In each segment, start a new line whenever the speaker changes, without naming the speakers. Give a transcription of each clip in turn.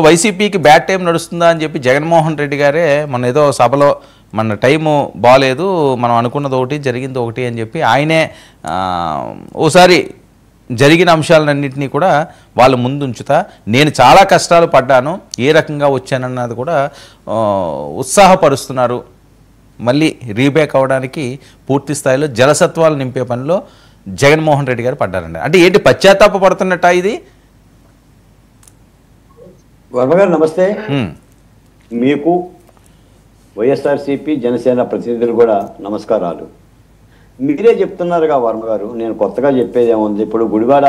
వైసీపీకి bad time నడుస్తుందా అని చెప్పి జగన్మోహన్ రెడ్డి గారే మన ఏదో సభలో మన టైము బాగాలేదు, మనం అనుకున్నది ఒకటి జరిగింది ఒకటి అని చెప్పి ఆయనే ఓసారి జరిగిన అంశాలన్నింటినీ కూడా వాళ్ళ ముందు ఉంచుతా, నేను చాలా కష్టాలు పడ్డాను, ఏ రకంగా వచ్చానన్నది కూడా ఉత్సాహపరుస్తున్నారు. మళ్ళీ రీబ్యాక్ అవ్వడానికి పూర్తి స్థాయిలో జలసత్వాలు నింపే పనిలో జగన్మోహన్ రెడ్డి గారు పడ్డారండి. అంటే ఏంటి పశ్చాత్తాప పడుతున్నట్ట ఇది?
వర్మ గారు నమస్తే. మీకు వైఎస్ఆర్సీపీ జనసేన ప్రతినిధులు కూడా నమస్కారాలు. మీరే చెప్తున్నారుగా వర్మ గారు, నేను కొత్తగా చెప్పేది ఏముంది. ఇప్పుడు గుడివాడ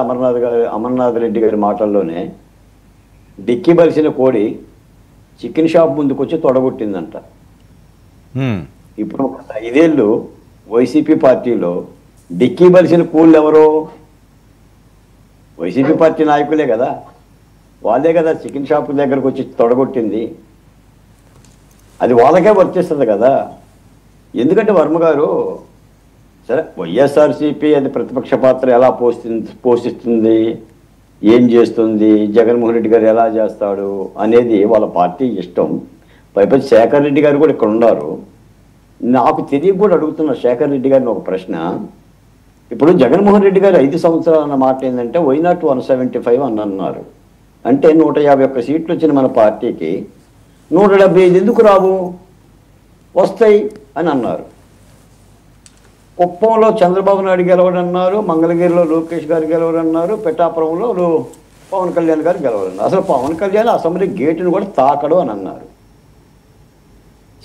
అమర్నాథ్ రెడ్డి గారి మాటల్లోనే డిక్కి బలిసిన కోడి చికెన్ షాప్ ముందుకు వచ్చి తొడగొట్టిందంట. ఇప్పుడు 5 ఏళ్ళు వైసీపీ పార్టీలో డిక్కీ బలిసిన కూళ్ళు ఎవరో? వైసీపీ పార్టీ నాయకులే కదా, వాళ్ళే కదా చికెన్ షాప్ దగ్గరకు వచ్చి తొడగొట్టింది. అది వాళ్ళకే వర్తిస్తుంది కదా. ఎందుకంటే వర్మ గారు, సరే వైఎస్ఆర్సీపీ అది ప్రతిపక్ష పాత్ర ఎలా పోషిస్తుంది, ఏం చేస్తుంది, జగన్మోహన్ రెడ్డి గారు ఎలా చేస్తాడు అనేది వాళ్ళ పార్టీ ఇష్టం. పైపతి శేఖర్ రెడ్డి గారు కూడా ఇక్కడ ఉన్నారు. నాకు తెలియ కూడా అడుగుతున్న శేఖర్ రెడ్డి గారిని ఒక ప్రశ్న. ఇప్పుడు జగన్మోహన్ రెడ్డి గారు 5 సంవత్సరాలు అన్న మాట ఏంటంటే వైనాట్ 175 అని అన్నారు. అంటే 151 సీట్లు వచ్చిన మన పార్టీకి 175 ఎందుకు రావు, వస్తాయి అని అన్నారు. కుప్పంలో చంద్రబాబు నాయుడు గెలవడన్నారు, మంగళగిరిలో లోకేష్ గారు గెలవడన్నారు, పిఠాపురంలో పవన్ కళ్యాణ్ గారు గెలవడన్నారు. అసలు పవన్ కళ్యాణ్ అసెంబ్లీ గేటును కూడా తాకడు అని అన్నారు.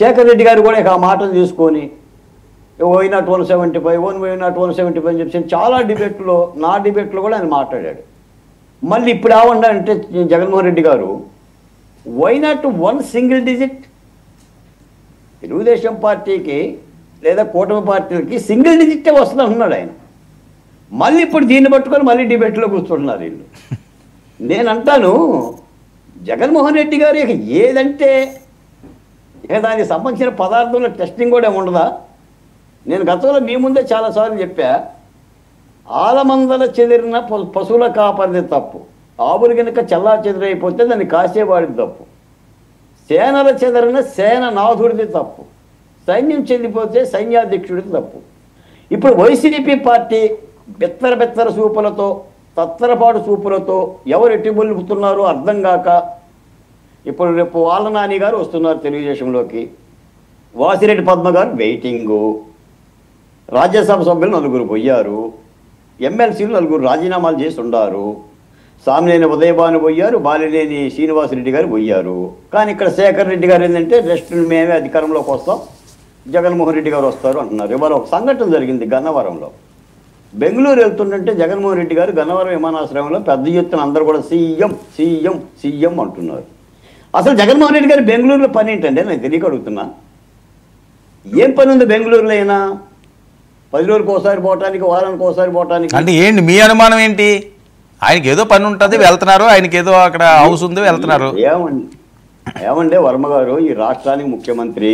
శేఖర్ రెడ్డి గారు కూడా ఇక ఆ మాటలు తీసుకొని వైనాట్ 175 వైనాట్ 175 అని చెప్పి చాలా డిబేట్లో, నా డిబేట్లో కూడా ఆయన మాట్లాడాడు. మళ్ళీ ఇప్పుడు ఏమన్నా అంటే జగన్మోహన్ రెడ్డి గారు వైనాట్ 1 సింగిల్ డిజిట్ తెలుగుదేశం పార్టీకి లేదా కూటమి పార్టీలకి సింగిల్ డిజిటే వస్తుంది అంటున్నాడు ఆయన. మళ్ళీ ఇప్పుడు దీన్ని పట్టుకొని మళ్ళీ డిబేట్లో కూర్చుంటున్నారు వీళ్ళు. నేను అంటాను, జగన్మోహన్ రెడ్డి గారు ఇక ఏదంటే ఇక దానికి సంబంధించిన పదార్థంలో టెస్టింగ్ కూడా ఉండదా? నేను గతంలో మీ ముందే చాలాసార్లు చెప్పా, ఆలమందల చెదిరిన పశువుల కాపరిది తప్పు, ఆవులు కనుక చల్లా చెదిరైపోతే దాన్ని కాసేవాడిది తప్పు, సేనల చెదరిన సేన నాథుడిది తప్పు, సైన్యం చెందిపోతే సైన్యాధ్యక్షుడిది తప్పు. ఇప్పుడు వైసీపీ పార్టీ బెత్తర చూపులతో, తత్తరపాటు చూపులతో ఎవరు ఎట్టిబొల్లుపుతున్నారో అర్థం కాక, ఇప్పుడు రేపు వాళ్ళ నాని గారు వస్తున్నారు తెలుగుదేశంలోకి, వాసిరెడ్డి పద్మ గారు వెయిటింగు, రాజ్యసభ సభ్యులు 4 పోయారు, ఎమ్మెల్సీలు 4 రాజీనామాలు చేసి ఉన్నారు, సామినేని ఉదయభాను పోయారు, బాలినేని శ్రీనివాసరెడ్డి గారు పోయారు. కానీ ఇక్కడ శేఖర్ రెడ్డి గారు ఏంటంటే రెస్ట్ మేమే అధికారంలోకి వస్తాం, జగన్మోహన్ రెడ్డి గారు వస్తారు అంటున్నారు. ఇవాళ ఒక సంఘటన జరిగింది గన్నవరంలో. బెంగళూరు వెళ్తుంటే జగన్మోహన్ రెడ్డి గారు గన్నవరం విమానాశ్రయంలో పెద్ద ఎత్తున అందరూ కూడా సీఎం సీఎం సీఎం అంటున్నారు. అసలు జగన్మోహన్ రెడ్డి గారు బెంగళూరులో పని ఏంటంటే నేను తెలియక అడుగుతున్నా. ఏం పని ఉంది బెంగళూరులో? అయినా 10 రోజులకు ఒకసారి పోవటానికి, వారానికి ఒకసారి పోవటానికి.
అంటే ఏంటి మీ అనుమానం ఏంటి? ఆయనకి ఏదో పని ఉంటుంది, వెళ్తున్నారు, ఆయనకి ఏదో అక్కడ హౌస్ ఉంది, వెళ్తున్నారు.
ఏమంటే వర్మ గారు, ఈ రాష్ట్రానికి ముఖ్యమంత్రి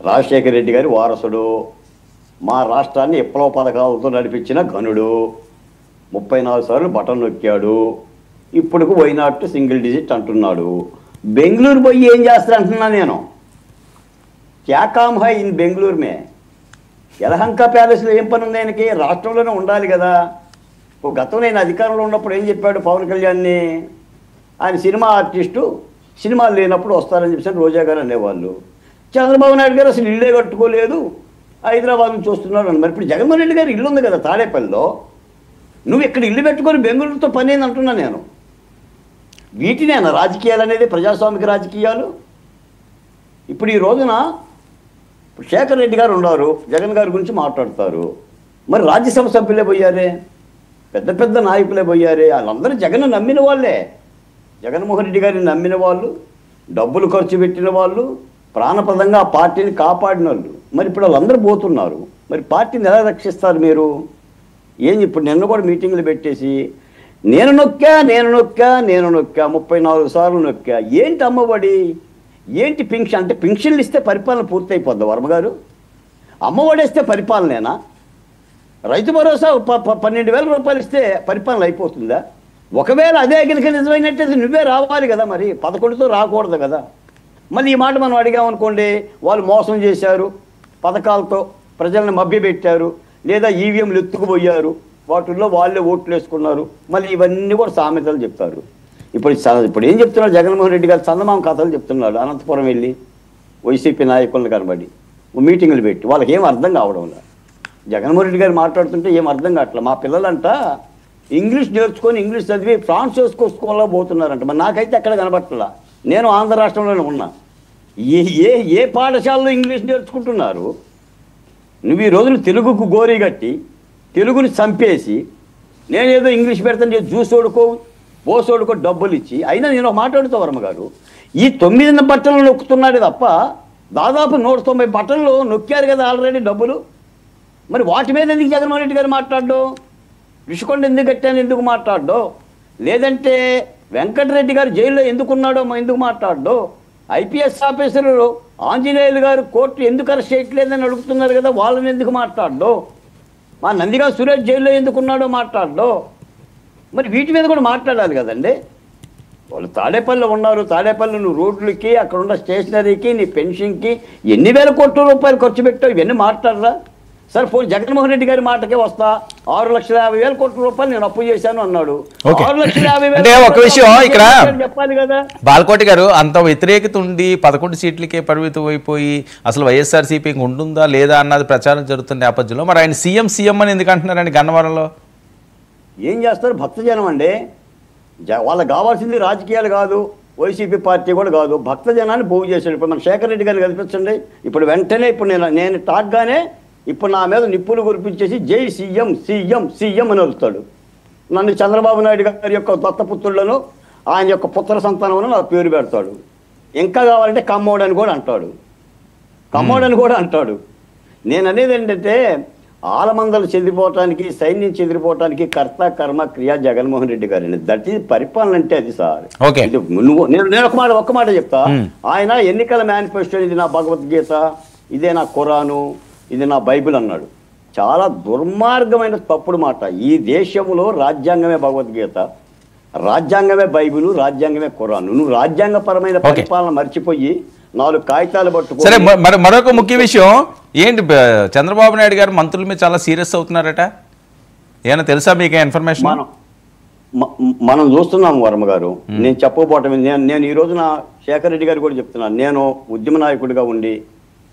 రాజశేఖర రెడ్డి గారి వారసుడు, మా రాష్ట్రాన్ని విప్లవ పథకాలతో నడిపించిన ఘనుడు, 34 సార్లు బటన్ నొక్కాడు, ఇప్పుడు వైనాట్ సింగిల్ డిజిట్ అంటున్నాడు. బెంగళూరు పోయి ఏం చేస్తారు అంటున్నా నేను. క్యా కామ్ హై ఇన్ బెంగళూరు మే? యలహంక ప్యాలెస్లో ఏం పని ఉంది ఆయనకి? రాష్ట్రంలోనే ఉండాలి కదా. గతంలో ఆయన అధికారంలో ఉన్నప్పుడు ఏం చెప్పాడు పవన్ కళ్యాణ్ని? ఆయన సినిమా ఆర్టిస్టు, సినిమాలు లేనప్పుడు వస్తారని చెప్పి రోజా గారు అనేవాళ్ళు. చంద్రబాబు నాయుడు గారు అసలు ఇల్లే కట్టుకోలేదు, హైదరాబాద్ నుంచి వస్తున్నాడు అని. మరి ఇప్పుడు జగన్మోహన్ రెడ్డి గారు ఇల్లు ఉంది కదా తాడేపల్లిలో, నువ్వు ఇక్కడ ఇల్లు పెట్టుకొని బెంగళూరుతో పని ఏంది అంటున్నా నేను. వీటినేనా రాజకీయాలు అనేది? ప్రజాస్వామిక రాజకీయాలు. ఇప్పుడు ఈ రోజున ఇప్పుడు శేఖర్ రెడ్డి గారు ఉన్నారు, జగన్ గారి గురించి మాట్లాడతారు. మరి రాజ్యసభ సభ్యులే పోయారే, పెద్ద పెద్ద నాయకులే పోయారే, వాళ్ళందరూ జగన్ నమ్మిన వాళ్ళే. జగన్మోహన్ రెడ్డి గారిని నమ్మిన వాళ్ళు, డబ్బులు ఖర్చు పెట్టిన వాళ్ళు, ప్రాణప్రదంగా ఆ పార్టీని కాపాడిన వాళ్ళు. మరి ఇప్పుడు వాళ్ళందరూ పోతున్నారు. మరి పార్టీని ఎలా రక్షిస్తారు మీరు? ఏం ఇప్పుడు నిన్న కూడా మీటింగ్లు పెట్టేసి నేను నొక్కా 34 సార్లు నొక్కా. ఏంటి అమ్మఒడి, ఏంటి పింఛన్? అంటే పింఛన్లు ఇస్తే పరిపాలన పూర్తి అయిపోద్దా వర్మ గారు? అమ్మఒడి ఇస్తే పరిపాలనేనా? రైతు భరోసా 12,000 రూపాయలు ఇస్తే పరిపాలన అయిపోతుందా? ఒకవేళ అదే కనుక నిజమైనట్టయితే నువ్వే రావాలి కదా, మరి 11తో రాకూడదు కదా. మళ్ళీ ఈ మాట మనం అడిగామనుకోండి, వాళ్ళు మోసం చేశారు, పథకాలతో ప్రజల్ని మభ్యపెట్టారు, లేదా ఈవీఎంలు ఎత్తుకుపోయారు, వాటిల్లో వాళ్ళే ఓట్లు వేసుకున్నారు, మళ్ళీ ఇవన్నీ కూడా సామెతలు చెప్తారు. ఇప్పుడు ఏం చెప్తున్నాడు జగన్మోహన్ రెడ్డి గారు? చందమామ కథలు చెప్తున్నాడు. అనంతపురం వెళ్ళి వైసీపీ నాయకులను కనబడి మీటింగులు పెట్టి వాళ్ళకి ఏం అర్థం కావడం లేదు. జగన్మోహన్ రెడ్డి గారు మాట్లాడుతుంటే ఏం అర్థం కావట్లేదు. మా పిల్లలంట ఇంగ్లీష్ నేర్చుకొని ఇంగ్లీష్ చదివి ఫ్రాన్సిస్కో స్కూల్లో పోతున్నారంట. మరి నాకైతే ఎక్కడ కనబట్టలా. నేను ఆంధ్ర రాష్ట్రంలోనే ఉన్నా. ఏ పాఠశాలలో ఇంగ్లీష్ నేర్చుకుంటున్నారు? నువ్వు ఈ రోజులు తెలుగుకు గోరీ కట్టి తెలుగుని చంపేసి నేనేదో ఇంగ్లీష్ పెడతాను జ్యూసోడుకో బోసోడుకో డబ్బులు ఇచ్చి, అయినా నేను ఒక మాట్లాడుతూ వర్మ గారు, ఈ 9 బట్టలు నొక్కుతున్నాడు తప్ప దాదాపు 190 బట్టలు నొక్కారు కదా ఆల్రెడీ డబ్బులు. మరి వాటి మీద ఎందుకు జగన్మోహన్ రెడ్డి గారు మాట్లాడ్డు? రిషికొండ ఎందుకు కట్టాను ఎందుకు మాట్లాడ్డు? లేదంటే వెంకటరెడ్డి గారు జైల్లో ఎందుకున్నాడో ఎందుకు మాట్లాడ్డు? ఐపీఎస్ ఆఫీసరు ఆంజనేయులు గారు కోర్టు ఎందుకు అరెస్ట్ చేయట్లేదని అడుగుతున్నారు కదా, వాళ్ళని ఎందుకు మాట్లాడ్డు? మా నందిగా సురేష్ జైల్లో ఎందుకున్నాడో మాట్లాడ్డు? మరి వీటి మీద కూడా మాట్లాడాలి కదండి. వాళ్ళు తాడేపల్లిలో ఉన్నారు, తాడేపల్లి నువ్వు రోడ్లకి అక్కడ ఉన్న స్టేషనరీకి నీ పెన్షన్కి ఎన్ని వేల కోట్ల రూపాయలు ఖర్చు పెట్టావు, ఇవన్నీ మాట్లాడరా? సరే ఫోన్ జగన్మోహన్ రెడ్డి గారి మాటకే వస్తా, 6,50,000 కోట్ల రూపాయలు నేను అప్పు చేశాను అన్నాడు.
6,50,000 ఒక విషయం ఇక్కడ
చెప్పాలి కదా.
బాలకోటి గారు, అంత వ్యతిరేకత ఉండి 11 సీట్లకే పరిమితం అయిపోయి అసలు వైఎస్ఆర్సీపీకి ఉంటుందా లేదా అన్నది ప్రచారం జరుగుతున్న నేపథ్యంలో మరి ఆయన సీఎం అని ఎందుకు అంటున్నారండి గన్నవరంలో?
ఏం చేస్తారు? భక్తజనం అండి. వాళ్ళకి కావాల్సింది రాజకీయాలు కాదు, వైసీపీ పార్టీ కూడా కాదు, భక్తజనాన్ని పోగు చేశాడు. ఇప్పుడు మన శేఖర్ రెడ్డి గారిని కనిపించండి. ఇప్పుడు వెంటనే ఇప్పుడు నేను టాక్గానే ఇప్పుడు నా మీద నిప్పులు కురిపించేసి జై సీఎం సీఎం సీఎం అని వస్తాడు. నన్ను చంద్రబాబు నాయుడు గారి యొక్క దత్తపుత్రులను ఆయన యొక్క పుత్ర సంతానం నా పేరు పెడతాడు. ఇంకా కావాలంటే కమ్మోడని కూడా అంటాడు. నేను అనేది ఏంటంటే ఆలమందలు చెదిరిపోవటానికి, సైన్యం చెదిరిపోవటానికి కర్త కర్మ క్రియ జగన్మోహన్ రెడ్డి గారండి. దట్ ఈజ్ పరిపాలన అంటే అది సార్. నేను ఒక్క మాట చెప్తా. ఆయన ఎన్నికల మేనిఫెస్టో ఇది నా భగవద్గీత, ఇదే నా ఖురాను, ఇది నా బైబిల్ అన్నాడు. చాలా దుర్మార్గమైన తప్పుడు మాట. ఈ దేశంలో రాజ్యాంగమే భగవద్గీత, రాజ్యాంగమే బైబిల్, రాజ్యాంగమే ఖురాను. నువ్వు రాజ్యాంగపరమైన పరిపాలన మర్చిపోయి 4 కాగితాలు పట్టుకో.
సరే, మరొక ముఖ్య విషయం ఏంటి, చంద్రబాబు నాయుడు గారు మంత్రుల మీద చాలా సీరియస్ అవుతున్నారట, ఏమైనా తెలుసా మీకు ఇన్ఫర్మేషన్?
మనం చూస్తున్నాం వర్మ గారు. నేను చెప్పబోవటం నేను ఈ రోజున శేఖర్ రెడ్డి గారు కూడా చెప్తున్నాను. నేను ఉద్యమ నాయకుడిగా ఉండి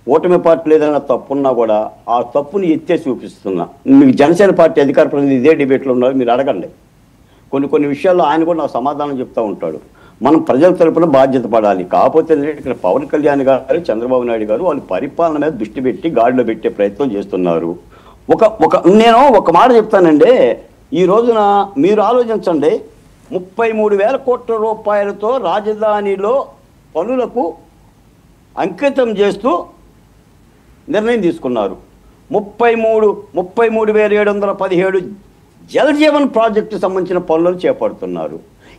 ఓటమి పార్టీ ఏదైనా తప్పున్నా కూడా ఆ తప్పుని ఎత్తే చూపిస్తున్నా. మీకు జనసేన పార్టీ అధికార ప్రతినిధి ఇదే డిబేట్లో ఉన్నారు, మీరు అడగండి. కొన్ని విషయాల్లో ఆయన కూడా నాకు సమాధానం చెప్తూ ఉంటాడు. మనం ప్రజల తరపున బాధ్యత పడాలి. కాకపోతే ఇక్కడ పవన్ కళ్యాణ్ గారు, చంద్రబాబు నాయుడు గారు వాళ్ళు పరిపాలన మీద దృష్టి పెట్టి గాడిలో పెట్టే ప్రయత్నం చేస్తున్నారు. నేను ఒక మాట చెప్తానండి. ఈ రోజున మీరు ఆలోచించండి, 33,000 కోట్ల రూపాయలతో రాజధానిలో పనులకు అంకితం చేస్తూ నిర్ణయం తీసుకున్నారు. 33,717 జల్ జీవన్ ప్రాజెక్టు సంబంధించిన పనులను చేపడుతున్నారు.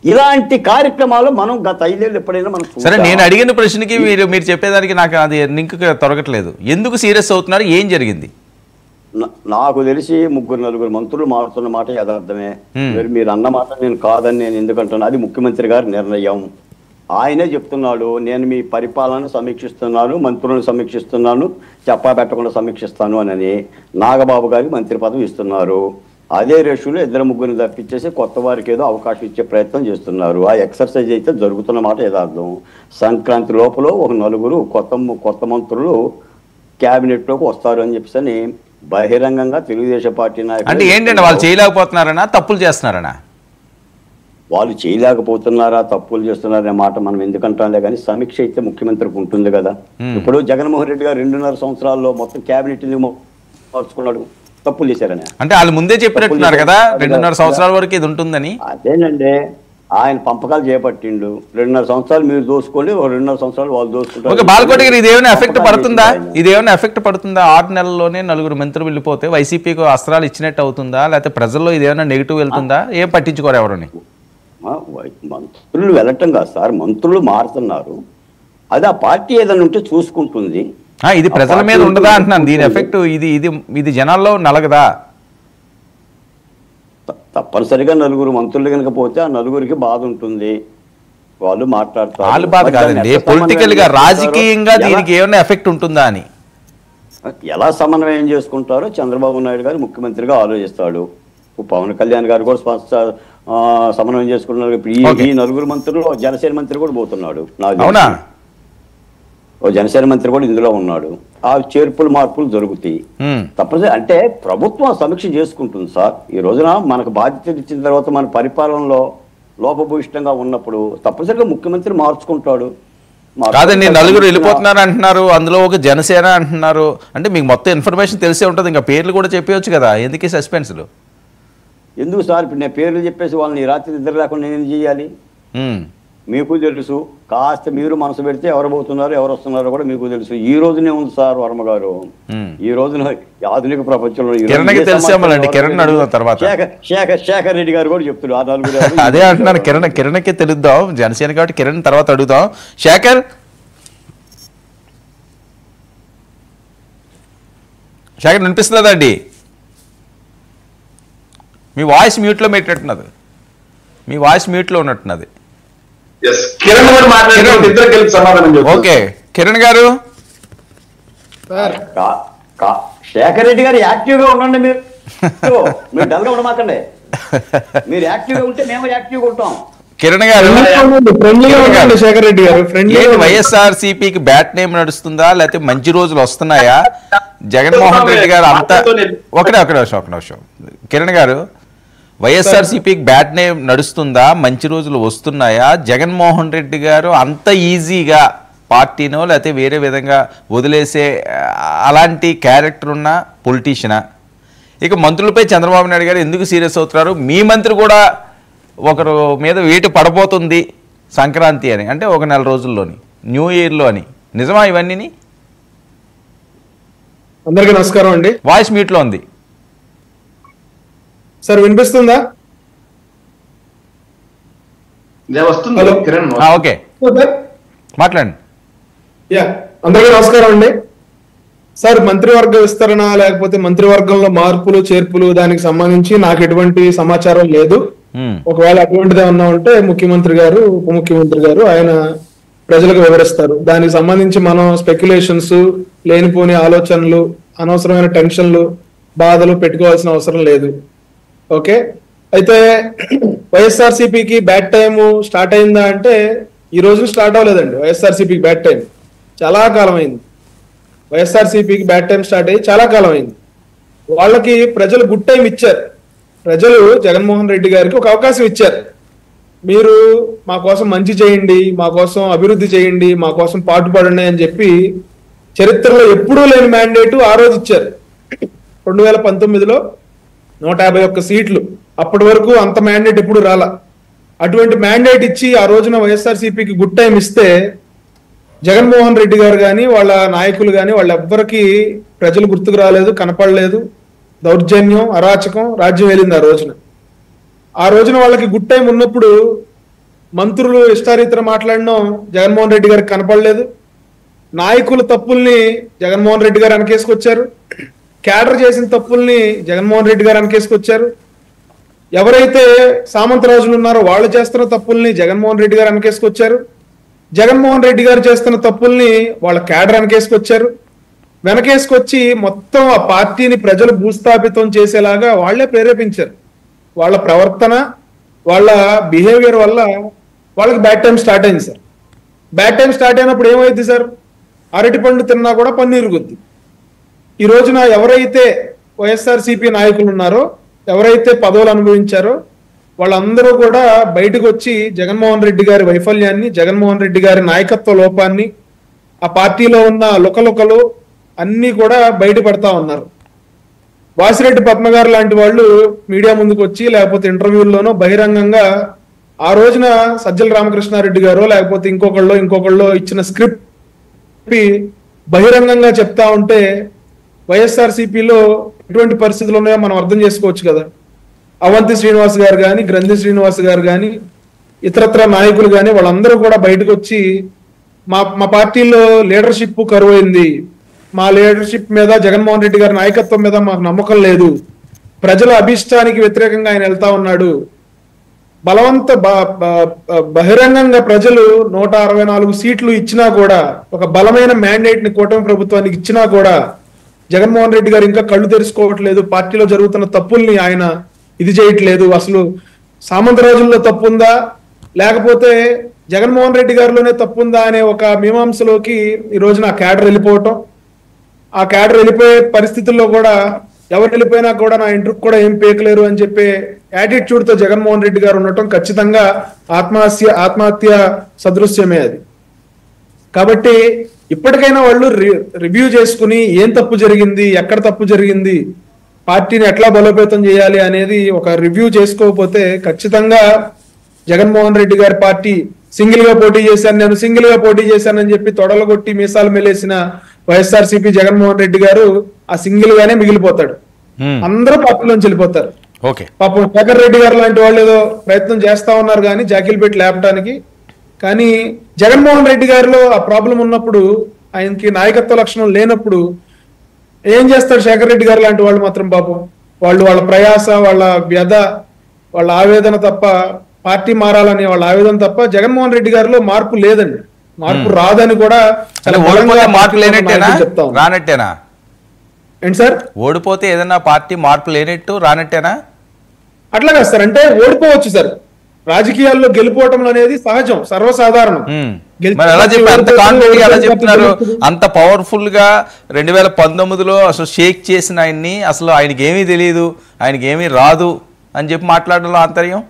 ఇలాంటి కార్యక్రమాలు మనం గత 5 ఏళ్ళు ఎప్పుడైనా మనం
సరే, నేను అడిగిన ప్రశ్నకి మీరు చెప్పేదానికి నాకు అది లింక్ తొరగట్లేదు. ఎందుకు సీరియస్ అవుతున్నారు, ఏం జరిగింది?
నాకు తెలిసి 3-4 మంత్రులు మారుతున్న మాట యథార్థమే. మీరు అన్న మాట నేను కాదని నేను ఎందుకంటున్నా, అది ముఖ్యమంత్రి గారి నిర్ణయం. ఆయనే చెప్తున్నాడు, నేను మీ పరిపాలన సమీక్షిస్తున్నాను, మంత్రులను సమీక్షిస్తున్నాను, చెప్పా పెట్టకుండా సమీక్షిస్తాను అని నాగబాబు గారికి మంత్రి పదవి ఇస్తున్నారు. అదే రేషులో 2-3 తప్పించేసి కొత్త వారికి ఏదో అవకాశం ఇచ్చే ప్రయత్నం చేస్తున్నారు. ఆ ఎక్సర్సైజ్ అయితే జరుగుతున్న మాట యథార్థం. సంక్రాంతి లోపల ఒక 4 కొత్త మంత్రులు క్యాబినెట్లోకి వస్తారు అని చెప్పేసి బహిరంగంగా తెలుగుదేశం పార్టీ నాయకులు.
అంటే ఏంటంటే వాళ్ళు చేయలేకపోతున్నారనా, తప్పులు చేస్తున్నారనా?
వాళ్ళు చేయలేకపోతున్నారా, తప్పులు చేస్తున్నారనే మాట మనం ఎందుకంటాంలే, కానీ సమీక్ష అయితే ముఖ్యమంత్రికి ఉంటుంది కదా. ఇప్పుడు జగన్మోహన్ రెడ్డి గారు 2.5 సంవత్సరాల్లో మొత్తం క్యాబినెట్ మార్చుకున్నాడు, తప్పులు చేశారని.
అంటే వాళ్ళు ముందే చెప్పినట్టున్నారు కదా 2.5 సంవత్సరాల వరకు ఇది ఉంటుందని.
అదేనండి, ఆయన పంపకాలు చేపట్టిండు. 2.5 సంవత్సరాలు మీరు దోసుకోండి, 2.5 సంవత్సరాలు వాళ్ళు దోసుకుంటారు.
బాలకోటి గారు, ఇదేమైనా ఎఫెక్ట్ పడుతుందా? 6 నెలల్లోనే 4 మంత్రులు వెళ్ళిపోతే వైసీపీకి అస్త్రాలు ఇచ్చినట్టు అవుతుందా, లేకపోతే ప్రజల్లో ఇదేమైనా నెగిటివ్ వెళ్తుందా? ఏం పట్టించుకోరు ఎవరని?
మంత్రులు వెళ్ళటం కాదు సార్, మంత్రులు మారుతున్నారు. అది ఆ పార్టీ ఏదైనా ఉంటే చూసుకుంటుంది.
ఇది ప్రజల మీద ఉండదా అంటున్నాను. దీని ఎఫెక్ట్ ఇది జనాల్లో నలగదా?
తప్పనిసరిగా నలుగురు మంత్రులు కనుక పోతే ఆ నలుగురికి బాధ ఉంటుంది, వాళ్ళు మాట్లాడతారు.
వాళ్ళ బాధ కాదండి, పొలిటికల్ గా రాజకీయంగా దీనికి ఏమైనా ఎఫెక్ట్ ఉంటుందా అని.
ఎలా సమన్వయం చేసుకుంటారో చంద్రబాబు నాయుడు గారు ముఖ్యమంత్రిగా ఆలోచిస్తాడు. పవన్ కళ్యాణ్ గారు కూడా సమన్వయం చేసుకుంటున్నారు. ఇప్పుడు ఈ నలుగురు మంత్రులు జనసేన మంత్రి కూడా పోతున్నాడు,
అవునా,
ఓ జనసేన మంత్రి కూడా ఇందులో ఉన్నాడు. ఆ చేర్పులు మార్పులు జరుగుతాయి తప్పనిసరి. అంటే ప్రభుత్వం సమీక్ష చేసుకుంటుంది సార్. ఈ రోజున మనకు బాధ్యతలు ఇచ్చిన తర్వాత మన పరిపాలనలో లోపభూయిష్టంగా ఉన్నప్పుడు తప్పనిసరిగా ముఖ్యమంత్రి మార్చుకుంటాడు.
కాదండి, నలుగురు వెళ్ళిపోతున్నారు అంటున్నారు, అందులో ఒక జనసేన అంటున్నారు. అంటే మీకు మొత్తం ఇన్ఫర్మేషన్ తెలిసే ఉంటుంది, ఇంకా పేర్లు కూడా చెప్పవచ్చు కదా, ఎందుకు సస్పెన్స్లు?
ఎందుకు సార్ ఇప్పుడు నేను పేర్లు చెప్పేసి వాళ్ళని రాత్రి నిద్ర లేకుండా నేను చేయాలి? మీకు తెలుసు, కాస్త మీరు మనసు పెడితే ఎవరు పోతున్నారు ఎవరు వస్తున్నారో కూడా మీకు తెలుసు. ఈ రోజునే ఉంది సార్ వర్మ గారు, ఈ రోజున ఆధునిక ప్రపంచంలో శేఖర్ రెడ్డి గారు కూడా చెప్తున్నారు. ఆ నలుగురు
అదే అంటున్నాను, కిరణ్కి తెలుద్దాం, జనసేన కాబట్టి కిరణ్ తర్వాత అడుగుదాం. శేఖర్ వినిపిస్తుందండి? మీ వాయిస్ మ్యూట్లో పెట్టినట్టున్నది, మీ వాయిస్ మ్యూట్లో ఉన్నట్టున్నది. ఓకే కిరణ్ గారు,
శేఖర్ రెడ్డి గారు యాక్టివ్ గా ఉండండి. మీరు డల్ గా ఉండమాకండి, మీరు యాక్టివ్ గా ఉంటే మేము యాక్టివ్ గా ఉంటాం.
కిరణ్ గారు, శేఖర్ రెడ్డి గారు, వైఎస్ఆర్సీపీకి బ్యాట్ నేమ్ నడుస్తుందా లేకపోతే మంచి రోజులు వస్తున్నాయా? జగన్మోహన్ రెడ్డి గారు అంతా ఒక నిమిషం కిరణ్ గారు, వైఎస్ఆర్సీపీకి బ్యాట్ నేమ్ నడుస్తుందా, మంచి రోజులు వస్తున్నాయా? జగన్మోహన్ రెడ్డి గారు అంత ఈజీగా పార్టీనో లేకపోతే వేరే విధంగా వదిలేసే అలాంటి క్యారెక్టర్ ఉన్న పొలిటీషియనా? ఇక మంత్రులపై చంద్రబాబు నాయుడు గారు ఎందుకు సీరియస్ అవుతున్నారు? మీ మంత్రి కూడా ఒకరు మీద వేటు పడబోతుంది సంక్రాంతి అని, అంటే ఒక నెల రోజుల్లోని, న్యూ ఇయర్లో అని. నిజమా ఇవన్నీ?
అందరికీ నమస్కారం అండి.
వాయిస్ మ్యూట్లో ఉంది
సార్, వినిపిస్తుందా?
ఓకే మాట్లాడండి.
అందరికీ నమస్కారం అండి. సార్, మంత్రివర్గ విస్తరణ లేకపోతే మంత్రివర్గంలో మార్పులు చేర్పులు దానికి సంబంధించి నాకు ఎటువంటి సమాచారం లేదు. ఒకవేళ అటువంటిది ఏమన్నా ఉంటే ముఖ్యమంత్రి గారు ఉప ముఖ్యమంత్రి గారు ఆయన ప్రజలకు వివరిస్తారు. దానికి సంబంధించి మనం స్పెక్యులేషన్స్, లేనిపోని ఆలోచనలు, అనవసరమైన టెన్షన్లు, బాధలు పెట్టుకోవాల్సిన అవసరం లేదు. ఓకే, అయితే వైఎస్ఆర్సీపీకి బ్యాడ్ టైం స్టార్ట్ అయిందా అంటే ఈ రోజు స్టార్ట్ అవ్వలేదండి. వైఎస్ఆర్సీపీకి బ్యాడ్ టైం చాలా కాలం అయింది. వైఎస్ఆర్సీపీకి బ్యాడ్ టైం స్టార్ట్ అయ్యి చాలా కాలం అయింది. వాళ్ళకి ప్రజలు గుడ్ టైం ఇచ్చారు. ప్రజలు జగన్మోహన్ రెడ్డి గారికి ఒక అవకాశం ఇచ్చారు. మీరు మా కోసం మంచి చేయండి, మా కోసం అభివృద్ధి చేయండి, మా కోసం పాటుపడండి అని చెప్పి చరిత్రలో ఎప్పుడూ లేని మ్యాండేటు ఆ రోజు ఇచ్చారు. 2019లో 151 సీట్లు, అప్పటి వరకు అంత మ్యాండేట్ ఎప్పుడు రాలా. అటువంటి మ్యాండేట్ ఇచ్చి ఆ రోజున వైఎస్ఆర్సీపీకి గుడ్ టైం ఇస్తే జగన్మోహన్ రెడ్డి గారు కానీ వాళ్ళ నాయకులు కానీ వాళ్ళెవ్వరికి ప్రజలు గుర్తుకు రాలేదు, కనపడలేదు. దౌర్జన్యం, అరాచకం రాజ్యం వెళ్ళింది ఆ రోజున వాళ్ళకి గుడ్ టైం ఉన్నప్పుడు మంత్రులు ఇష్టారీతన మాట్లాడడం జగన్మోహన్ రెడ్డి గారికి కనపడలేదు. నాయకుల తప్పుల్ని జగన్మోహన్ రెడ్డి గారు వెనకేసుకొచ్చారు. క్యాడర్ చేసిన తప్పుల్ని జగన్మోహన్ రెడ్డి గారు వెనకేసుకొచ్చారు. ఎవరైతే సామంతరాజులు ఉన్నారో వాళ్ళు చేస్తున్న తప్పుల్ని జగన్మోహన్ రెడ్డి గారు వెనకేసుకొచ్చారు. జగన్మోహన్ రెడ్డి గారు చేస్తున్న తప్పుల్ని వాళ్ళ క్యాడర్ వెనకేసుకొచ్చి మొత్తం ఆ పార్టీని ప్రజలు భూస్థాపితం చేసేలాగా వాళ్లే ప్రేరేపించారు. వాళ్ళ ప్రవర్తన, వాళ్ళ బిహేవియర్ వల్ల వాళ్ళకి బ్యాడ్ టైం స్టార్ట్ అయింది సార్. బ్యాడ్ టైం స్టార్ట్ అయినప్పుడు ఏమైంది సార్? అరటి పండు తిన్నా కూడా పన్ను ఇరుగుద్ది. ఈ రోజున ఎవరైతే వైఎస్ఆర్సీపీ నాయకులు ఉన్నారో, ఎవరైతే పదవులు అనుభవించారో వాళ్ళందరూ కూడా బయటకు వచ్చి జగన్మోహన్ రెడ్డి గారి వైఫల్యాన్ని, జగన్మోహన్ రెడ్డి గారి నాయకత్వ లోపాన్ని, ఆ పార్టీలో ఉన్న లుకలుకలు అన్నీ కూడా బయటపడతా ఉన్నారు. వాసిరెడ్డి పద్మ గారు లాంటి వాళ్ళు మీడియా ముందుకు వచ్చి లేకపోతే ఇంటర్వ్యూల్లోనో బహిరంగంగా ఆ రోజున సజ్జల రామకృష్ణారెడ్డి గారు లేకపోతే ఇంకొకళ్ళు ఇచ్చిన స్క్రిప్ట్ బహిరంగంగా చెప్తా ఉంటే వైఎస్ఆర్సీపీలో ఎటువంటి పరిస్థితులు ఉన్నాయో మనం అర్థం చేసుకోవచ్చు కదా. అవంతి శ్రీనివాస్ గారు కానీ, గ్రంథి శ్రీనివాస్ గారు కానీ, ఇతరత్ర నాయకులు కానీ వాళ్ళందరూ కూడా బయటకు వచ్చి మా పార్టీలో లీడర్షిప్ కరువైంది, మా లీడర్షిప్ మీద, జగన్మోహన్ రెడ్డి గారి నాయకత్వం మీద మాకు నమ్మకం లేదు, ప్రజల అభిష్టానికి వ్యతిరేకంగా ఆయన వెళ్తా ఉన్నాడు. బహిరంగంగా ప్రజలు 164 సీట్లు ఇచ్చినా కూడా, ఒక బలమైన మ్యాండేట్ ని కూటమి ప్రభుత్వానికి ఇచ్చినా కూడా జగన్మోహన్ రెడ్డి గారు ఇంకా కళ్ళు తెరుచుకోవట్లేదు. పార్టీలో జరుగుతున్న తప్పుల్ని ఆయన ఇది చేయట్లేదు. అసలు సామంతరాజుల్లో తప్పు ఉందా, లేకపోతే జగన్మోహన్ రెడ్డి గారిలోనే తప్పు ఉందా అనే ఒక మీమాంసలోకి ఈ రోజున ఆ క్యాడర్ వెళ్ళిపోవటం, ఆ క్యాడర్ వెళ్ళిపోయే పరిస్థితుల్లో కూడా ఎవరు వెళ్ళిపోయినా కూడా నా ఇంటికి కూడా ఏం పేకలేరు అని చెప్పే యాటిట్యూడ్ తో జగన్మోహన్ రెడ్డి గారు ఉండటం ఖచ్చితంగా ఆత్మహత్య సదృశ్యమే అది. కాబట్టి ఇప్పటికైనా వాళ్ళు రివ్యూ చేసుకుని ఏం తప్పు జరిగింది, ఎక్కడ తప్పు జరిగింది, పార్టీని ఎట్లా బలోపేతం చేయాలి అనేది ఒక రివ్యూ చేసుకోకపోతే ఖచ్చితంగా జగన్మోహన్ రెడ్డి గారి పార్టీ సింగిల్ గా పోటీ చేశాను, నేను సింగిల్ గా పోటీ చేశానని చెప్పి తొడలగొట్టి మీసాలు మెలేసిన వైఎస్ఆర్సీపీ జగన్మోహన్ రెడ్డి గారు ఆ సింగిల్ గానే మిగిలిపోతాడు. అందరూ పార్టీలోంచి వెళ్ళిపోతారు. పాపం శేఖర్ రెడ్డి గారు లాంటి వాళ్ళు ఏదో ప్రయత్నం చేస్తా ఉన్నారు కానీ జాకీలు పెట్టి లేపడానికి. కానీ జగన్మోహన్ రెడ్డి గారిలో ఆ ప్రాబ్లం ఉన్నప్పుడు, ఆయనకి నాయకత్వ లక్షణం లేనప్పుడు ఏం చేస్తాడు శేఖర్ రెడ్డి గారు లాంటి వాళ్ళు మాత్రం పాపం వాళ్ళ ప్రయాస, వాళ్ళ వ్యధ, వాళ్ళ ఆవేదన తప్ప, పార్టీ మారాలని వాళ్ళ ఆవేదన తప్ప జగన్మోహన్ రెడ్డి గారిలో మార్పు లేదండి. మార్పు రాదని కూడా
రానట్టేనా?
ఏంటి సార్,
ఓడిపోతే ఏదైనా పార్టీ మార్పు లేనట్టు రానట్టేనా?
అట్లా కాదు సార్, అంటే ఓడిపోవచ్చు సార్. రాజకీయాల్లో గెలిపోవటం అనేది సహజం, సర్వసాధారణం.
అంత పవర్ఫుల్ గా 2019లో అసలు షేక్ చేసిన ఆయన్ని, అసలు ఆయనకి ఏమీ తెలియదు, ఆయనకి ఏమీ రాదు అని చెప్పి మాట్లాడడంలో ఆంతర్యం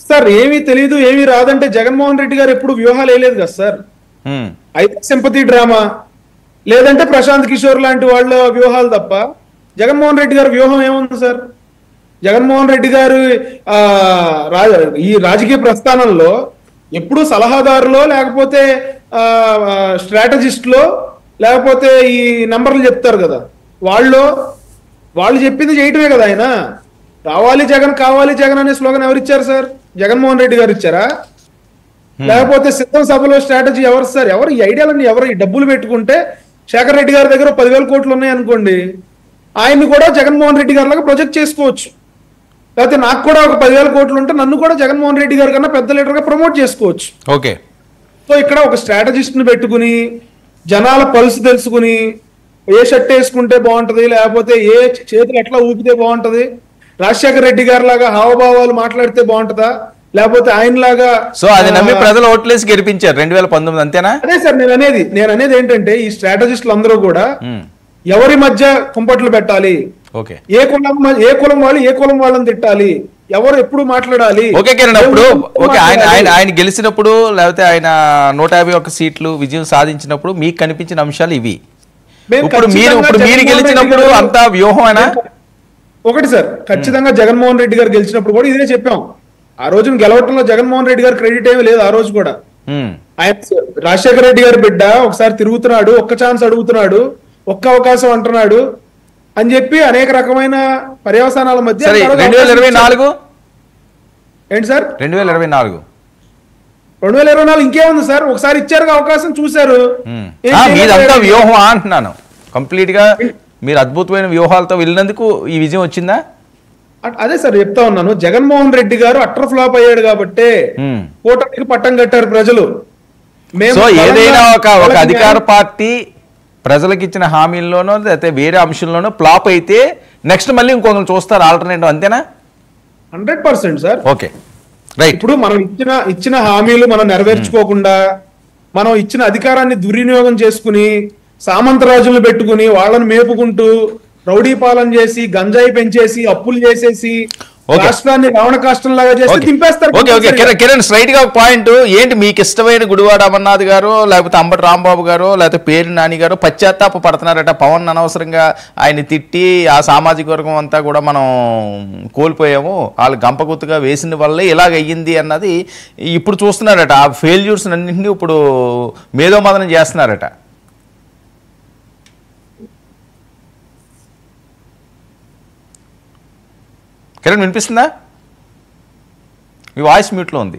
సార్. ఏమీ తెలియదు, ఏమీ రాదంటే జగన్మోహన్ రెడ్డి గారు ఎప్పుడు వ్యూహాలు వేయలేదు కదా సార్. అయితే సింపతి డ్రామా, లేదంటే ప్రశాంత్ కిషోర్ లాంటి వాళ్ళ వ్యూహాలు తప్ప జగన్మోహన్ రెడ్డి గారి వ్యూహం ఏముంది సార్? జగన్మోహన్ రెడ్డి గారు ఈ రాజకీయ ప్రస్థానంలో ఎప్పుడు సలహాదారులో, లేకపోతే స్ట్రాటజిస్ట్లో, లేకపోతే ఈ నంబర్లు చెప్తారు కదా, వాళ్ళు చెప్పింది చేయటమే కదా. ఆయన రావాలి జగన్, కావాలి జగన్ అనే స్లోగన్ ఎవరు ఇచ్చారు సార్? జగన్మోహన్ రెడ్డి గారు ఇచ్చారా? లేకపోతే సిద్ధం సభలో స్ట్రాటజీ ఎవరు సార్? ఎవరు ఈ ఐడియాలన్నీ, ఎవరు ఈ డబ్బులు పెట్టుకుంటే శేఖర్ రెడ్డి గారి దగ్గర 10,000 కోట్లు ఉన్నాయి అనుకోండి, ఆయన్ని కూడా జగన్మోహన్ రెడ్డి గారి లాగా ప్రొజెక్ట్ చేసుకోవచ్చు. లేకపోతే నాకు కూడా ఒక 10,000 కోట్లు ఉంటే నన్ను కూడా జగన్మోహన్ రెడ్డి గారి కన్నా పెద్ద లీడర్ గా ప్రమోట్ చేసుకోవచ్చు.
ఓకే.
సో ఇక్కడ ఒక స్ట్రాటజిస్ట్ ని పెట్టుకుని, జనాల పల్స్ తెలుసుకుని, ఏ షర్ట్ వేసుకుంటే బాగుంటది, లేకపోతే ఏ చేతులు ఎట్లా ఊపితే బాగుంటది, రాజశేఖర రెడ్డి గారి లాగా హావభావాలు మాట్లాడితే బాగుంటదా, లేకపోతే ఆయనలాగా.
సో అది నమ్మి ప్రజలు ఓట్లేసి గెలిపించారు 2019, అంతేనా?
అదే సార్ నేను అనేది ఏంటంటే, ఈ స్ట్రాటజిస్టులు అందరూ కూడా ఎవరి మధ్య కుంపట్లు పెట్టాలి, ఏ కులం వాళ్ళు ఏ కులం వాళ్ళని తిట్టాలి, ఎవరు ఎప్పుడు మాట్లాడాలి.
ఓకే కిరణ్, అప్పుడు ఆయన గెలిచినప్పుడు, లేకపోతే ఆయన 151 సీట్లు విజయం సాధించినప్పుడు మీకు కనిపించిన అంశాలు ఇవి. ఇప్పుడు మీరు గెలిచినప్పుడు అంతా వ్యూహమేనా?
ఒకటి సార్, ఖచ్చితంగా జగన్మోహన్ రెడ్డి గారు గెలిచినప్పుడు కూడా ఇదే చెప్పాం. ఆ రోజున గెలవటంలో జగన్మోహన్ రెడ్డి గారు క్రెడిట్ ఏమీ లేదు. ఆ రోజు కూడా ఆయన రాజశేఖర రెడ్డి గారి బిడ్డ, ఒకసారి తిరుగుతున్నాడు, ఒక్క ఛాన్స్ అడుగుతున్నాడు, ఒక్క అవకాశం అంటున్నాడు అని చెప్పి అనేక రకమైన పర్యవసానాల మధ్య
2024
ఏంటి సార్,
2024
ఇంకేముంది సార్? ఒకసారి ఇచ్చారు అవకాశం, చూశారు.
వ్యూహం అంటున్నాను కంప్లీట్ గా. మీరు అద్భుతమైన వ్యూహాలతో వెళ్ళినందుకు ఈ విజయం వచ్చిందా?
అదే సార్ చెప్తా ఉన్నాను. జగన్మోహన్ రెడ్డి గారు అట్టర్ ఫ్లాప్ అయ్యాడు కాబట్టి కూటమికి పట్టం కట్టారు ప్రజలు.
ఏదైనా ఒక అధికార పార్టీ ప్రజలకు ఇచ్చిన హామీల్లోనో లేకపోతే వేరే అంశంలోనో ఫ్లాప్ అయితే నెక్స్ట్ మళ్ళీ ఇంకొకరు చూస్తారు ఆల్టర్నేటివ్, అంతేనా?
100% సార్.
Okay, right.
ఇప్పుడు మనం ఇచ్చిన హామీలు మనం నెరవేర్చుకోకుండా, మనం ఇచ్చిన అధికారాన్ని దుర్వినియోగం చేసుకుని, సామంతరాజులను పెట్టుకుని వాళ్ళని మేపుకుంటూ రౌడీ పాలన చేసి, గంజాయి పెంచేసి, అప్పులు చేసేసి, రాష్ట్రాన్ని రావణ కాష్టం లాగా చేసి తింపేస్తారు.
కిరణ్, స్ట్రైట్ గా ఒక పాయింట్ ఏంటి, మీకు ఇష్టమైన గుడివాడ అమర్నాథ్ గారు, లేకపోతే అంబటి రాంబాబు గారు, లేకపోతే పేరు నాని గారు పశ్చాత్తాప పడుతున్నారట. పవన్ అనవసరంగా ఆయన తిట్టి ఆ సామాజిక వర్గం అంతా కూడా మనం కోల్పోయాము, వాళ్ళు గంపగుత్తుగా వేసిన వల్లే ఇలాగ అయ్యింది అన్నది ఇప్పుడు చూస్తున్నారట. ఆ ఫెయిల్యూర్స్ అన్నింటినీ ఇప్పుడు మేధోమదనం చేస్తున్నారట. కిరణ్, వినిపిస్తుందా? మీ వాయిస్ మ్యూట్లో ఉంది.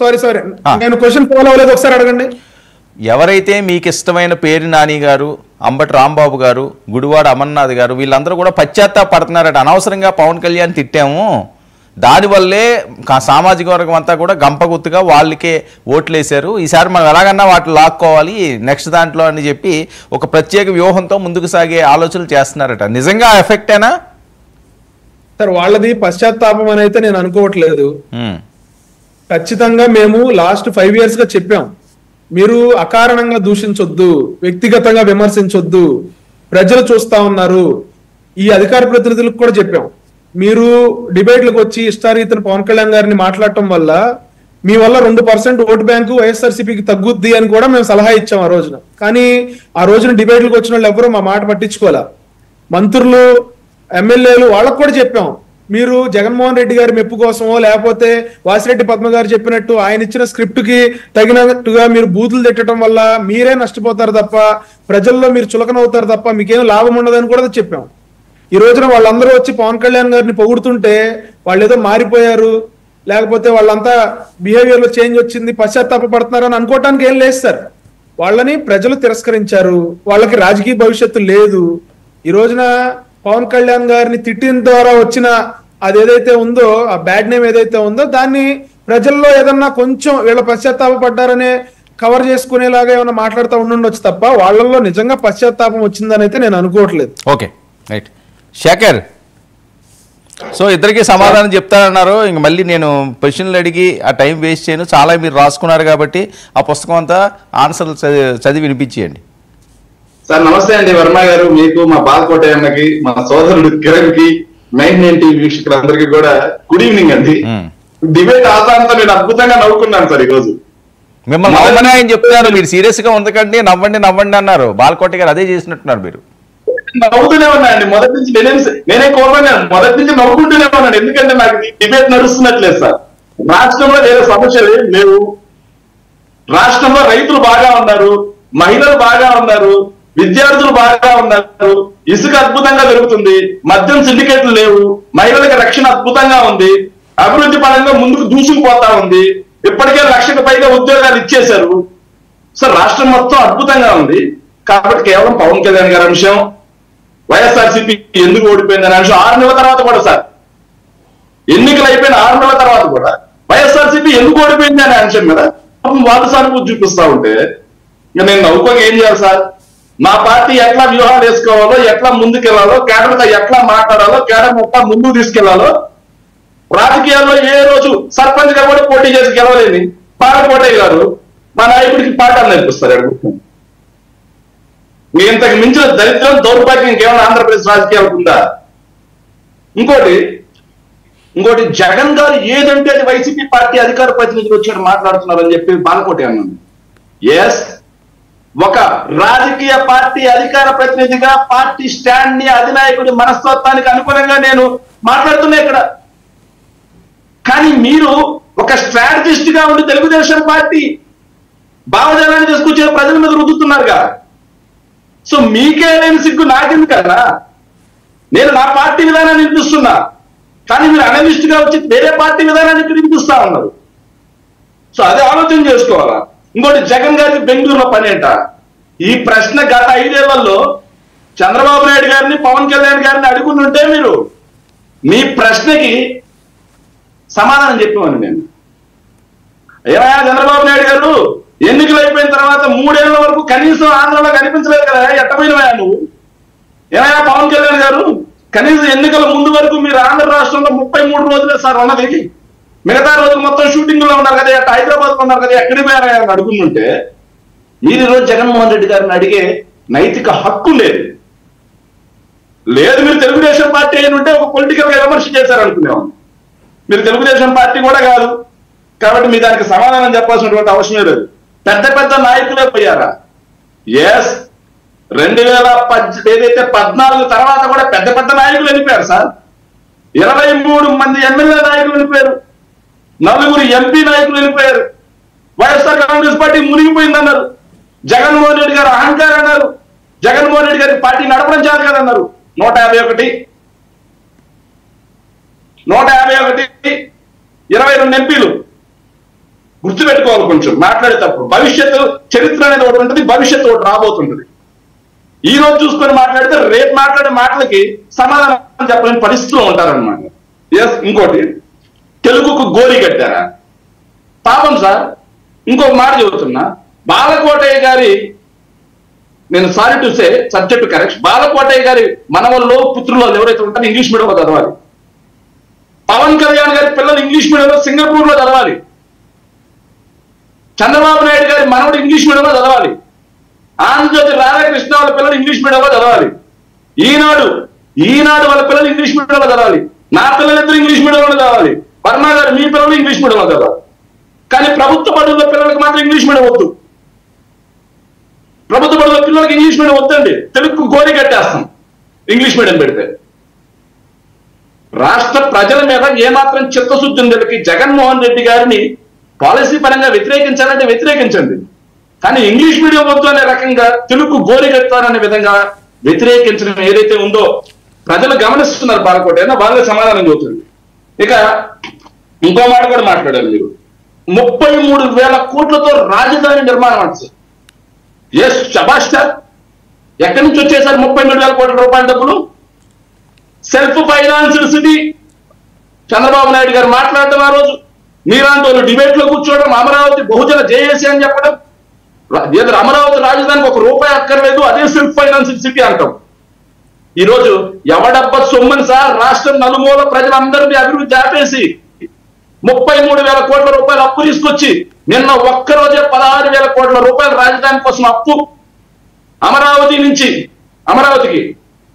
సారీ నేను క్వశ్చన్ ఫాలో అవ్వలేదు, ఒకసారి అడగండి.
ఎవరైతే మీకు ఇష్టమైన పేరు నాని గారు, అంబటి రాంబాబు గారు, గుడివాడ అమర్నాథ్ గారు వీళ్ళందరూ కూడా పశ్చాత్తాపడుతున్నారట. అనవసరంగా పవన్ కళ్యాణ్ తిట్టాము, దానివల్లే సామాజిక వర్గం అంతా కూడా గంపగుత్తుగా వాళ్ళకే ఓట్లేశారు, ఈసారి మనం ఎలాగన్నా వాటిని లాక్కోవాలి నెక్స్ట్ దాంట్లో అని చెప్పి ఒక ప్రత్యేక వ్యూహంతో ముందుకు సాగే ఆలోచనలు చేస్తున్నారట. నిజంగా ఎఫెక్టేనా
సార్? వాళ్ళది పశ్చాత్తాపం అని అయితే నేను అనుకోవట్లేదు. ఖచ్చితంగా మేము లాస్ట్ 5 years గా చెప్పాం, మీరు అకారణంగా దూషించొద్దు, వ్యక్తిగతంగా విమర్శించొద్దు, ప్రజలు చూస్తా ఉన్నారు. ఈ అధికార ప్రతినిధులకు కూడా చెప్పాం, మీరు డిబేట్లకు వచ్చి ఇష్టారీతిన పవన్ కళ్యాణ్ గారిని మాట్లాడటం వల్ల మీ వల్ల 2% ఓటు బ్యాంకు వైఎస్ఆర్సీపీకి తగ్గుద్ది అని కూడా మేము సలహా ఇచ్చాం ఆ రోజున. కానీ ఆ రోజున డిబేట్లకు వచ్చిన వాళ్ళు ఎవరు మా మాట పట్టించుకోలే. మంత్రులు, ఎమ్మెల్యేలు వాళ్ళకు కూడా చెప్పాం, మీరు జగన్మోహన్ రెడ్డి గారి మెప్పు కోసమో లేకపోతే వాసిరెడ్డి పద్మ గారు చెప్పినట్టు ఆయన ఇచ్చిన స్క్రిప్ట్ కి తగినట్టుగా మీరు బూతులు తిట్టడం వల్ల మీరే నష్టపోతారు తప్ప ప్రజల్లో మీరు చులకనవుతారు తప్ప మీకేం లాభం ఉండదని కూడా చెప్పాం. ఈ రోజున వాళ్ళందరూ వచ్చి పవన్ కళ్యాణ్ గారిని పొగుడుతుంటే వాళ్ళు ఏదో మారిపోయారు, లేకపోతే వాళ్ళంతా బిహేవియర్ లో చేంజ్ వచ్చింది, పశ్చాత్తాపడుతున్నారు అని అనుకోవటానికి ఏం లేదు సార్. వాళ్ళని ప్రజలు తిరస్కరించారు, వాళ్ళకి రాజకీయ భవిష్యత్తు లేదు. ఈ రోజున పవన్ కళ్యాణ్ గారిని తిట్టిన ద్వారా వచ్చిన అది ఏదైతే ఉందో, ఆ బ్యాడ్ నేమ్ ఏదైతే ఉందో దాన్ని ప్రజల్లో ఏదన్నా కొంచెం వీళ్ళ పశ్చాత్తాపడ్డారనే కవర్ చేసుకునేలాగా ఏమైనా మాట్లాడుతూ ఉండుండొచ్చు తప్ప వాళ్ళల్లో నిజంగా పశ్చాత్తాపం వచ్చిందని అయితే నేను అనుకోవట్లేదు.
Okay right. శేఖర్, సో ఇద్దరికి సమాధానం చెప్తానన్నారు, ఇంక మళ్ళీ నేను క్వశ్చన్లు అడిగి ఆ టైం వేస్ట్ చేయను, చాలా మీరు రాసుకున్నారు కాబట్టి ఆ పుస్తకం అంతా ఆన్సర్లు చదివి వినిపించేయండి.
సార్ నమస్తే అండి వర్మ గారు, మీకు, మా బాలకోట అన్నకి, మా సోదరుడు కిరణ్ కి, 9 టీవీ వీక్షకులందరికీ కూడా గుడ్ ఈవినింగ్ అండి. డిబేట్ ఆధారంతో నేను అద్భుతంగా నవ్వుకున్నాను సార్ ఈ రోజు.
మిమ్మల్ని నవ్వని ఆయన చెప్తున్నారు, మీరు సీరియస్ గా ఉండకండి, నవ్వండి నవ్వండి అన్నారు. బాలకోట గారు అదే చేసినట్టున్నారు. మీరు
నవ్వుతూనే ఉన్నాయండి మొదటి నుంచి, నేనే కోరుకున్నాను, మొదటి నుంచి నవ్వుకుంటూనే ఉన్నాను. ఎందుకంటే నాకు డిబేట్ నడుస్తున్నట్లేదు సార్. రాష్ట్రంలో వేరే సమస్యలు లేవు, రాష్ట్రంలో రైతులు బాగా ఉన్నారు, మహిళలు బాగా ఉన్నారు, విద్యార్థులు బాగా ఉన్నారు, ఇసుక అద్భుతంగా దొరుకుతుంది, మద్యం సిండికేట్లు లేవు, మహిళలకు రక్షణ అద్భుతంగా ఉంది, అభివృద్ధి పరంగా ముందుకు దూసుకుపోతా ఉంది, ఇప్పటికే 1,00,000కు పైగా ఉద్యోగాలు ఇచ్చేశారు. సార్ రాష్ట్రం మొత్తం అద్భుతంగా ఉంది. కాబట్టి కేవలం పవన్ కళ్యాణ్ గారి అంశం, వైఎస్ఆర్సీపీ ఎందుకు ఓడిపోయిందనే అంశం 6 నెలల తర్వాత కూడా సార్, ఎన్నికలు అయిపోయిన 6 నెలల తర్వాత కూడా వైఎస్ఆర్సీపీ ఎందుకు ఓడిపోయింది అనే అంశం మీద వాళ్ళు సానుభూతి చూపిస్తా ఉంటే ఇంకా నేను నవ్వుకోక ఏం చేయాలి సార్? మా పార్టీ ఎట్లా వ్యూహాలు వేసుకోవాలో, ఎట్లా ముందుకెళ్లాలో, కేడర్తో ఎట్లా మాట్లాడాలో, కేడర్ ఎట్లా ముందుకు తీసుకెళ్లాలో, రాజకీయాల్లో ఏ రోజు సర్పంచ్ గా కూడా పోటీ చేసి గెలవలేని పాలకోటయ్య గారు మా నాయకుడికి పాఠాలు నేర్పిస్తారు. మీ ఇంతకు మించిన దరిద్రం, దౌర్భాగ్యం ఇంకేమైనా ఆంధ్రప్రదేశ్ రాజకీయాలకు ఉందా? ఇంకోటి జగన్ గారు ఏదంటే అది వైసీపీ పార్టీ అధికార ప్రతినిధులు వచ్చాడు మాట్లాడుతున్నారని చెప్పి బాలకోటి అన్నాను. ఎస్, ఒక రాజకీయ పార్టీ అధికార ప్రతినిధిగా పార్టీ స్టాండ్ ని, అధినాయకుడి మనస్తత్వానికి అనుగుణంగా నేను మాట్లాడుతున్నా ఇక్కడ. కానీ మీరు ఒక స్ట్రాటజిస్ట్ గా ఉండి తెలుగుదేశం పార్టీ భావజాలాన్ని తీసుకొచ్చే ప్రజల మీద రుద్దుతున్నారుగా. సో మీకే లేని సిగ్గు నాకెందుకు కదా? నేను నా పార్టీ విధానాన్ని వినిపిస్తున్నా, కానీ మీరు అనలిస్ట్ గా వచ్చి వేరే పార్టీ విధానాన్ని వినిపిస్తా ఉన్నారు. సో అదే ఆలోచన చేసుకోవాలా. ఇంకోటి, జగన్ గారికి బెంగళూరులో పని ఏంట? ఈ ప్రశ్న గత 5 ఏళ్లలో చంద్రబాబు నాయుడు గారిని, పవన్ కళ్యాణ్ గారిని అడుగుతుంటే మీరు మీ ప్రశ్నకి సమాధానం చెప్పేవాడిని నేను. ఏమయ్యా చంద్రబాబు నాయుడు గారు, ఎన్నికలు అయిపోయిన తర్వాత 3 ఏళ్ల వరకు కనీసం ఆంధ్రలో కనిపించలేదు కదా, ఎట్టపోయినవయ్యా నువ్వు? ఏమయ్యా పవన్ కళ్యాణ్ గారు, కనీసం ఎన్నికల ముందు వరకు మీరు ఆంధ్ర రాష్ట్రంలో 33 రోజులే సార్ ఉన్నది, మిగతా రోజులు మొత్తం షూటింగ్ లో ఉన్నారు కదా, హైదరాబాద్ లో ఉన్నారు కదా, ఎక్కడికి పోయారని అడుగుతుంటే మీరు ఈరోజు జగన్మోహన్ రెడ్డి గారిని అడిగే నైతిక హక్కు లేదు. మీరు తెలుగుదేశం పార్టీ అయిన ఉంటే ఒక పొలిటికల్ గా విమర్శ చేశారు అనుకునేవాళ్ళు. మీరు తెలుగుదేశం పార్టీ కూడా కాదు కాబట్టి మీ దానికి సమాధానం చెప్పాల్సినటువంటి అవసరం లేదు. పెద్ద పెద్ద నాయకులే పోయారా? ఎస్, 2014 తర్వాత కూడా పెద్ద పెద్ద నాయకులు వెళ్ళిపోయారు సార్. 23 మంది ఎమ్మెల్యే నాయకులు వెళ్ళిపోయారు, 4 ఎంపీ నాయకులు వెళ్ళిపోయారు. వైఎస్ఆర్ కాంగ్రెస్ పార్టీ మునిగిపోయిందన్నారు. జగన్మోహన్ రెడ్డి గారు అహంకారం అన్నారు. జగన్మోహన్ రెడ్డి గారికి పార్టీ నడపడం చేత కదన్నారు. 151, 22 ఎంపీలు గుర్తుపెట్టుకోవాలి కొంచెం మాట్లాడేటప్పుడు. భవిష్యత్తు చరిత్ర అనేది ఒకటి ఉంటుంది, భవిష్యత్తు ఒకటి రాబోతుంటది. ఈ రోజు చూసుకొని మాట్లాడితే రేపు మాట్లాడే మాటలకి సమాధానం చెప్పలేని పరిస్థితిలో ఉంటారన్నమాట. ఎస్, ఇంకోటి తెలుగుకు గోరి కట్టారా? పాపం సార్, ఇంకొక మాట చెబుతున్నా. బాలకోటయ్య గారి, నేను sorry to say subject correct, Balakotaiah గారి మనవల్లో పుత్రులు ఎవరైతే ఉంటారో ఇంగ్లీష్ మీడియంలో చదవాలి. పవన్ కళ్యాణ్ గారి పిల్లలు ఇంగ్లీష్ మీడియంలో సింగపూర్ లో చదవాలి. చంద్రబాబు నాయుడు గారి మనవడు ఇంగ్లీష్ మీడియంలో చదవాలి. ఆంధ్రజ్యోతి రాధాకృష్ణ వాళ్ళ పిల్లలు ఇంగ్లీష్ మీడియంలో చదవాలి. ఈనాడు వాళ్ళ పిల్లలు ఇంగ్లీష్ మీడియంలో చదవాలి. నా పిల్లలిద్దరు ఇంగ్లీష్ మీడియంలో చదవాలి. వర్మ గారు మీ పిల్లలు ఇంగ్లీష్ మీడియంలో చదవాలి. కానీ ప్రభుత్వ బడుల పిల్లలకి మాత్రం ఇంగ్లీష్ మీడియం వద్దు. ప్రభుత్వ బడుల పిల్లలకి ఇంగ్లీష్ మీడియం వద్దండి. తెలుగు గోరి కట్టేస్తాం ఇంగ్లీష్ మీడియం పెడితే. రాష్ట్ర ప్రజల మీద ఏమాత్రం చిత్తశుద్ధి ఉందకి జగన్మోహన్ రెడ్డి గారిని పాలసీ పరంగా వ్యతిరేకించాలంటే వ్యతిరేకించండి, కానీ ఇంగ్లీష్ మీడియం వద్దు అనే రకంగా తెలుగు గోరి కట్టారనే విధంగా వ్యతిరేకించడం ఏదైతే ఉందో ప్రజలు గమనిస్తున్నారు. బాలకోట వాళ్ళే సమాధానం చెబుతుంది. ఇక ఇంకో మాట కూడా మాట్లాడారు మీరు. 33,000 కోట్లతో రాజధాని నిర్మాణం అంటే ఎస్ శభాష్ సార్. ఎక్కడి నుంచి వచ్చేసారు 33,000 కోట్ల రూపాయల డబ్బులు? Self financed city. Chandrababu Naidu గారు మాట్లాడడం, ఆ రోజు మీలాంటి వాళ్ళు డిబేట్ లో కూర్చోవడం, అమరావతి బహుజన జేఏసీ అని చెప్పడం, అమరావతి రాజధానికి ₹1 అక్కర్లేదు, అదే సెల్ఫ్ ఫైనాన్స్డ్ సిటీ అంటాం. ఈ రోజు ఎవడబ్బ సొమ్మని సార్ రాష్ట్రం నలుమూల ప్రజలందరినీ అభివృద్ధి ఆపేసి 33,000 కోట్ల రూపాయలు అప్పు తీసుకొచ్చి నిన్న ఒక్కరోజే 16,000 కోట్ల రూపాయల రాజధాని కోసం అప్పు అమరావతికి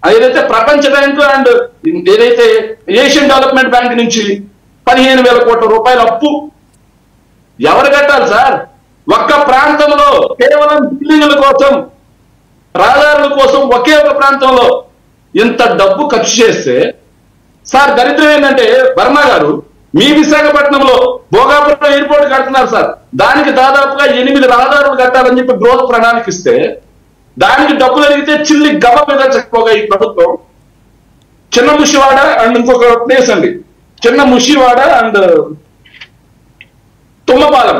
ఏదైతే ప్రపంచ బ్యాంకు అండ్ ఏదైతే ఏషియన్ డెవలప్మెంట్ బ్యాంక్ నుంచి 15,000 కోట్ల రూపాయల అప్పు ఎవరు కట్టాలి సార్? ఒక్క ప్రాంతంలో కేవలం బిల్డింగ్ల కోసం, రహదారుల కోసం ఒకే ఒక ప్రాంతంలో ఇంత డబ్బు ఖర్చు చేస్తే సార్ దరిద్రం ఏంటంటే వర్మ గారు మీ విశాఖపట్నంలో భోగాపురం ఎయిర్పోర్ట్ కడుతున్నారు సార్. దానికి దాదాపుగా 8 రహదారులు కట్టాలని చెప్పి గ్రోత్ ప్రణాళిక ఇస్తే దానికి డబ్బులు అడిగితే చిల్లి గబ మీద చెప్పగా ఈ ప్రభుత్వం చిన్న ముషివాడ అండ్ ఇంకొక ప్లేస్ అండి, చిన్న ముషివాడ అండ్ తుమ్మపాలెం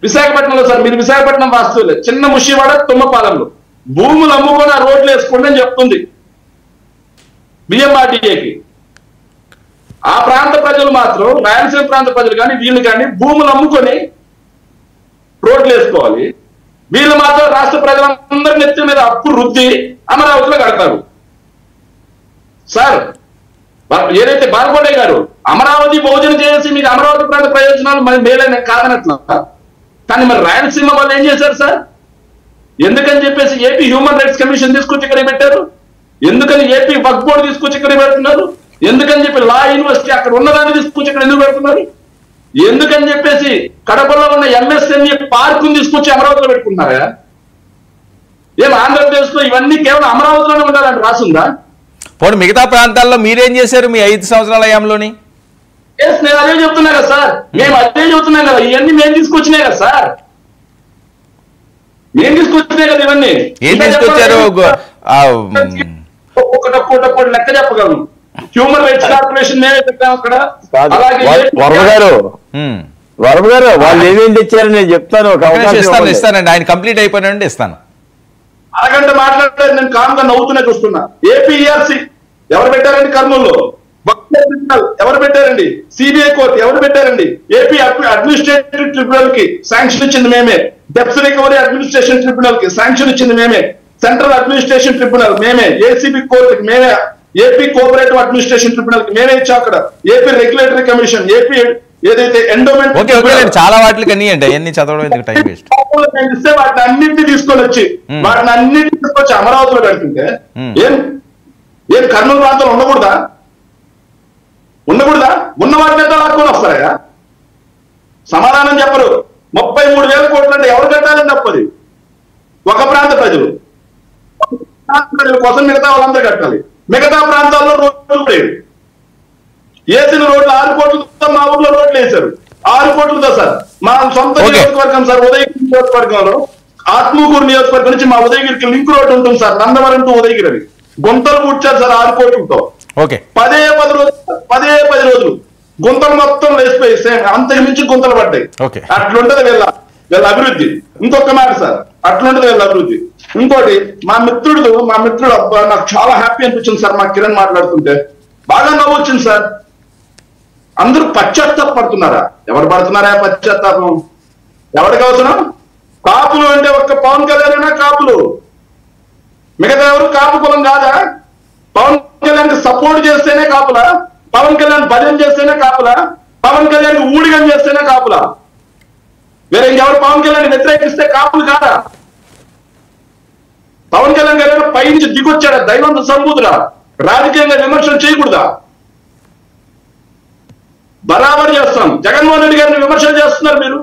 విశాఖపట్నంలో సార్. మీరు విశాఖపట్నం వాస్తవులే. చిన్న ముషివాడ తుమ్మపాలెంలో భూములు అమ్ముకొని ఆ రోడ్లు వేసుకోండి అని చెప్తుంది బిఎంఆర్టీఏకి. ఆ ప్రాంత ప్రజలు మాత్రం, రాయలసీమ ప్రాంత ప్రజలు కానీ వీళ్ళు కానీ భూములు అమ్ముకొని రోడ్లు వేసుకోవాలి. వీళ్ళు మాత్రం రాష్ట్ర ప్రజలందరి నెత్తి మీద అప్పు రుద్ది అమరావతిలో కడతారు సార్. ఏదైతే బాలకోటయ్య గారు అమరావతి భోజనం చేసి మీకు అమరావతి ప్రాంత ప్రయోజనాలు మరి మేలైన కాదనట్లా, కానీ మరి రాయలసీమ వాళ్ళు ఏం చేశారు సార్? ఎందుకని చెప్పేసి ఏపీ హ్యూమన్ రైట్స్ కమిషన్ తీసుకొచ్చి ఇక్కడ పెట్టారు, ఎందుకని ఏపీ వక్ఫ్ బోర్డు తీసుకొచ్చి ఇక్కడ పెడుతున్నారు, ఎందుకని చెప్పి లా యూనివర్సిటీ అక్కడ ఉన్నదాన్ని తీసుకొచ్చి ఇక్కడ ఎందుకు పెడుతున్నారు, ఎందుకని చెప్పేసి కడపలో ఉన్న ఎంఎస్ఎంఈ పార్కుని తీసుకొచ్చి అమరావతిలో పెట్టుకున్నారా? ఏం ఆంధ్రప్రదేశ్ లో ఇవన్నీ కేవలం అమరావతిలోనే ఉండాలని రాసిందా?
పోనీ మిగతా ప్రాంతాల్లో మీరేం చేశారు మీ 5 సంవత్సరాల హయాంలోని?
నేను అదే చెప్తున్నా కదా సార్, మేము అదే చెబుతున్నాం కదా, ఇవన్నీ మేము తీసుకొచ్చినాయి కదా సార్, మేము తీసుకొచ్చినాయి కదా ఇవన్నీ.
ఏం తీసుకొచ్చారు?
ఒక్కొక్కటి లెక్క చెప్పగలను. హ్యూమన్ రైట్స్ కార్పొరేషన్ మేమే పెట్టాం అక్కడ.
వర్మ గారు వాళ్ళు ఏమేమి తెచ్చారు నేను చెప్తాను.
ఇస్తానండి, ఆయన కంప్లీట్ అయిపోయినండి ఇస్తాను.
అరగంట మాట్లాడలేదు, నేను కామ్గా నవ్వుతూనే చూస్తున్నా. ఏపీఈఆర్సీ ఎవరు పెట్టారండి? కర్నూలులో. ఎవరు పెట్టారండి? సిబిఐ కోర్టు ఎవరు పెట్టారండి? ఏపీ అడ్మినిస్ట్రేటివ్ ట్రిబ్యునల్ కి శాంక్షన్ ఇచ్చింది మేమే. డెప్స్ రికవరీ అడ్మినిస్ట్రేషన్ ట్రిబ్యునల్ కి శాంక్షన్ ఇచ్చింది మేమే. సెంట్రల్ అడ్మినిస్ట్రేషన్ ట్రిబ్యునల్ మేమే. ఏసీబీ కోర్టుకి మేమే. ఏపీ కోఆపరేటివ్ అడ్మినిస్ట్రేషన్ ట్రిబ్యునల్ కి మేమే ఇచ్చాం అక్కడ. ఏపీ రెగ్యులేటరీ కమిషన్, ఏపీ ఏదైతే ఎండోమెంట్
చాలా వాటికి అన్ని చదవడం ఎందుకు టైం వేస్ట్.
ఇస్తే వాటిని అన్నింటినీ తీసుకొని వచ్చి అమరావతిలో పెడుతుంటే ఏం కర్నూలు ప్రాంతంలో ఉండకూడదా? ఉన్న వాటిని ఎంత లాక్కొని వస్తారా? సమాధానం చెప్పరు. 33,000 కోట్లు అంటే ఎవరు కట్టాలని తప్పది? ఒక ప్రాంత ప్రజల కోసం మిగతా వాళ్ళందరూ కట్టాలి. మిగతా ప్రాంతాల్లో రోడ్లు లేవు. వేసిన రోడ్లు 6 కోట్లతో మా ఊర్లో రోడ్లు వేశారు. 6 కోట్లతో సార్. మా సొంత నియోజకవర్గం సార్, ఉదయగిరి నియోజకవర్గంలో ఆత్మకూరు నియోజకవర్గం నుంచి మా ఉదయగిరికి లింక్ రోడ్డు ఉంటుంది సార్, నందవరం టు ఉదయగిరి. అది గుంతలు పుట్టారు సార్ 6 కోట్లతో. 10 రోజులు గుంతలు మొత్తం లేచిపోయి సేమ్ అంతకు మించి గుంతలు పడ్డాయి.
Okay.
అట్లుంటది వీళ్ళ అభివృద్ధి. ఇంకొక మాట సార్, అట్లుంటది వీళ్ళ అభివృద్ధి. ఇంకోటి మా మిత్రుడు అబ్బా నాకు చాలా హ్యాపీ అనిపించింది సార్, మా కిరణ్ మాట్లాడుతుంటే బాగా నవ్వు వచ్చింది సార్. అందరూ పశ్చాత్తాపడుతున్నారా? ఎవరు పడుతున్నారా పశ్చాత్తాపం? ఎవరికి అవసరం? కాపులు అంటే ఒక్క పవన్ కళ్యాణ్ కాపులు, మిగతా ఎవరు కాపు కులం కాదా? పవన్ కళ్యాణ్ సపోర్ట్ చేస్తేనే కాపులా? పవన్ కళ్యాణ్ భజన చేస్తేనే కాపులా? పవన్ కళ్యాణ్ ఊడిగం చేస్తేనే కాపులా? వేరే ఇంకెవరు పవన్ కళ్యాణ్ వ్యతిరేకిస్తే కాపులు కాదా? పవన్ కళ్యాణ్ గారు పైనుంచి దిగొచ్చాడా? దైవంత సంబూతుడా? రాజకీయంగా విమర్శలు చేయకూడదా? బరాబర్ చేస్తాం. జగన్మోహన్ రెడ్డి గారిని విమర్శలు చేస్తున్నారు మీరు.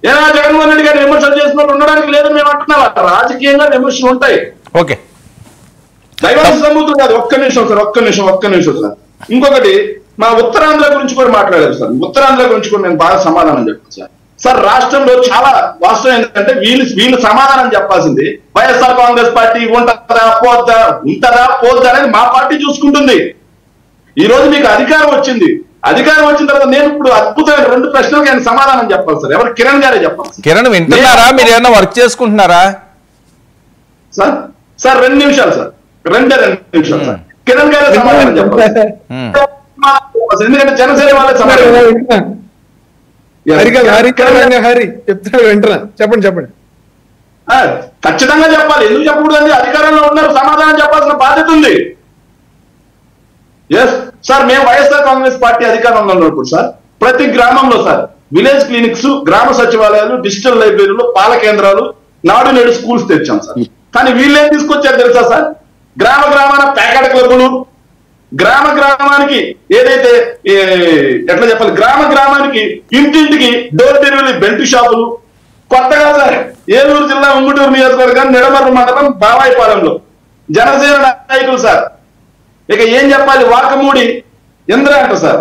ఏనా జగన్మోహన్ రెడ్డి గారిని విమర్శలు చేస్తున్నారు ఉండడానికి లేదని మేము అంటున్నాం. రాజకీయంగా విమర్శలు ఉంటాయి.
ఓకే,
దైవాంశ సంబూతులు కాదు. ఒక్క నిమిషం సార్. ఇంకొకటి మా ఉత్తరాంధ్ర గురించి కూడా మాట్లాడారు సార్. ఉత్తరాంధ్ర గురించి కూడా నేను బాగా సమాధానం చెప్తాను సార్. సార్ రాష్ట్రంలో చాలా వాస్తవం ఏంటంటే వీళ్ళు సమాధానం చెప్పాల్సింది వైఎస్ఆర్ కాంగ్రెస్ పార్టీ ఉంటుందా పోద్దా అనేది మా పార్టీ చూసుకుంటుంది. ఈ రోజు మీకు అధికారం వచ్చింది. అధికారం వచ్చిన తర్వాత నేను ఇప్పుడు అద్భుతమైన 2 ప్రశ్నలకు ఆయన సమాధానం చెప్పాలి సార్. ఎవరు? కిరణ్ గారే చెప్పాలి.
కిరణ్ వింటున్నారా? మీరు ఏమన్నా వర్క్ చేసుకుంటున్నారా
సార్? సార్ 2 నిమిషాలు సార్, 2 నిమిషాలు సార్. కిరణ్ గారే సమాధానం చెప్పాలి. ఎందుకంటే జనసేన వాళ్ళే సమాధానం
చెప్తాడు వెంటనే. చెప్పండి.
ఖచ్చితంగా చెప్పాలి. ఎందుకు చెప్పకూడదు? అధికారంలో ఉన్నారు, సమాధానం చెప్పాల్సిన బాధ్యత ఉంది. ఎస్ సార్, మేము వైఎస్ఆర్ కాంగ్రెస్ పార్టీ అధికారంలో ఉన్నప్పుడు సార్ ప్రతి గ్రామంలో సార్ విలేజ్ క్లినిక్స్, గ్రామ సచివాలయాలు, డిజిటల్ లైబ్రరీలు, పాల కేంద్రాలు, నాడు నేడు స్కూల్స్ తెచ్చాం సార్. కానీ వీళ్ళేం తీసుకొచ్చారు తెలుసా సార్? గ్రామాన ప్యాకెట్ క్లబ్బులు, గ్రామానికి ఏదైతే ఎట్లా చెప్పాలి, గ్రామానికి ఇంటింటికి డోర్ డెలివరీ బెల్ట్ షాపులు. కొత్తగా సార్ ఏలూరు జిల్లా ఉంగుటూరు నియోజకవర్గం నిడమర్రు మండలం బావాయిపాలెంలో జనసేన నాయకులు సార్, ఇక ఏం చెప్పాలి, వాకమూడి ఇంద్ర అంట సార్,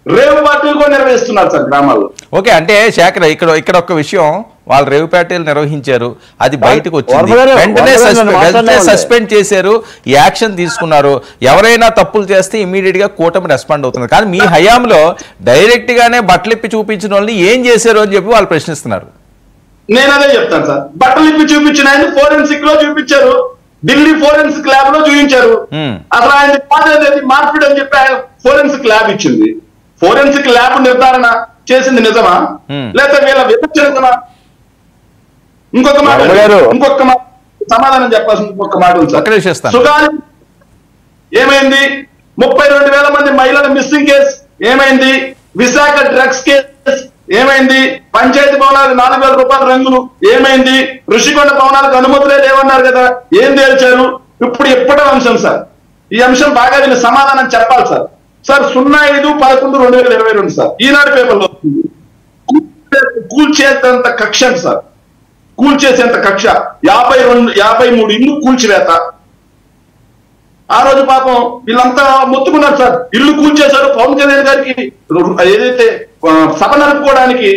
రేవు పార్టీలు కూడా నిర్వహిస్తున్నారు సార్ గ్రామాల్లో.
ఓకే, అంటే శేఖర్ ఇక్కడ ఒక విషయం, వాళ్ళు రేవు పార్టీలు నిర్వహించారు, అది బయటకు వచ్చింది, వెంటనే సస్పెండ్ చేశారు, యాక్షన్ తీసుకున్నారు. ఎవరైనా తప్పులు చేస్తే ఇమీడియట్ గా కూటమి రెస్పాండ్ అవుతుంది. కానీ మీ హయాంలో డైరెక్ట్ గానే బట్టలిప్పి చూపించిన వాళ్ళని ఏం చేశారు అని చెప్పి వాళ్ళు ప్రశ్నిస్తున్నారు.
నేను అదే చెప్తాను సార్. బట్టలు ఇప్పి చూపించిన ఆయన ఫోరెన్సిక్ లో చూపించారు, ఢిల్లీ ఫోరెన్సిక్ ల్యాబ్ లో చూపించారు. అసలు ఆయన మార్పిడి అని చెప్పి ఆయన ఫోరెన్సిక్ ల్యాబ్ ఇచ్చింది. ఫోరెన్సిక్ ల్యాబ్ నిర్ధారణ చేసింది నిజమా, లేకపోతే వీళ్ళ విమర్శనమా? ఇంకొక మాట సమాధానం చెప్పాల్సింది ఇంకొక మాట ఉంది సార్. సుగాలి ఏమైంది? 32,000 మంది మహిళల మిస్సింగ్ కేసు ఏమైంది? విశాఖ డ్రగ్స్ కేసు ఏమైంది? పంచాయతీ భవనాలకు 4,000 రూపాయల రంగులు ఏమైంది? ఋషికొండ భవనాలకు అనుమతులే లేవన్నారు కదా, ఏం తేల్చారు? ఇప్పుడు ఎప్పటి అంశం సార్. ఈ అంశం బాగా వీళ్ళు సమాధానం చెప్పాలి సార్. సార్ 05/11/2022 సార్ ఈనాడు పేపర్లో కూల్చేంత కక్ష సార్, కూల్చేసేంత కక్ష. 53 ఇల్లు కూల్చివేత. ఆ రోజు పాపం వీళ్ళంతా మొత్తుకున్నారు సార్, ఇల్లు కూల్చేశారు. పవన్ కళ్యాణ్ గారికి ఏదైతే సభ నడుపుకోవడానికి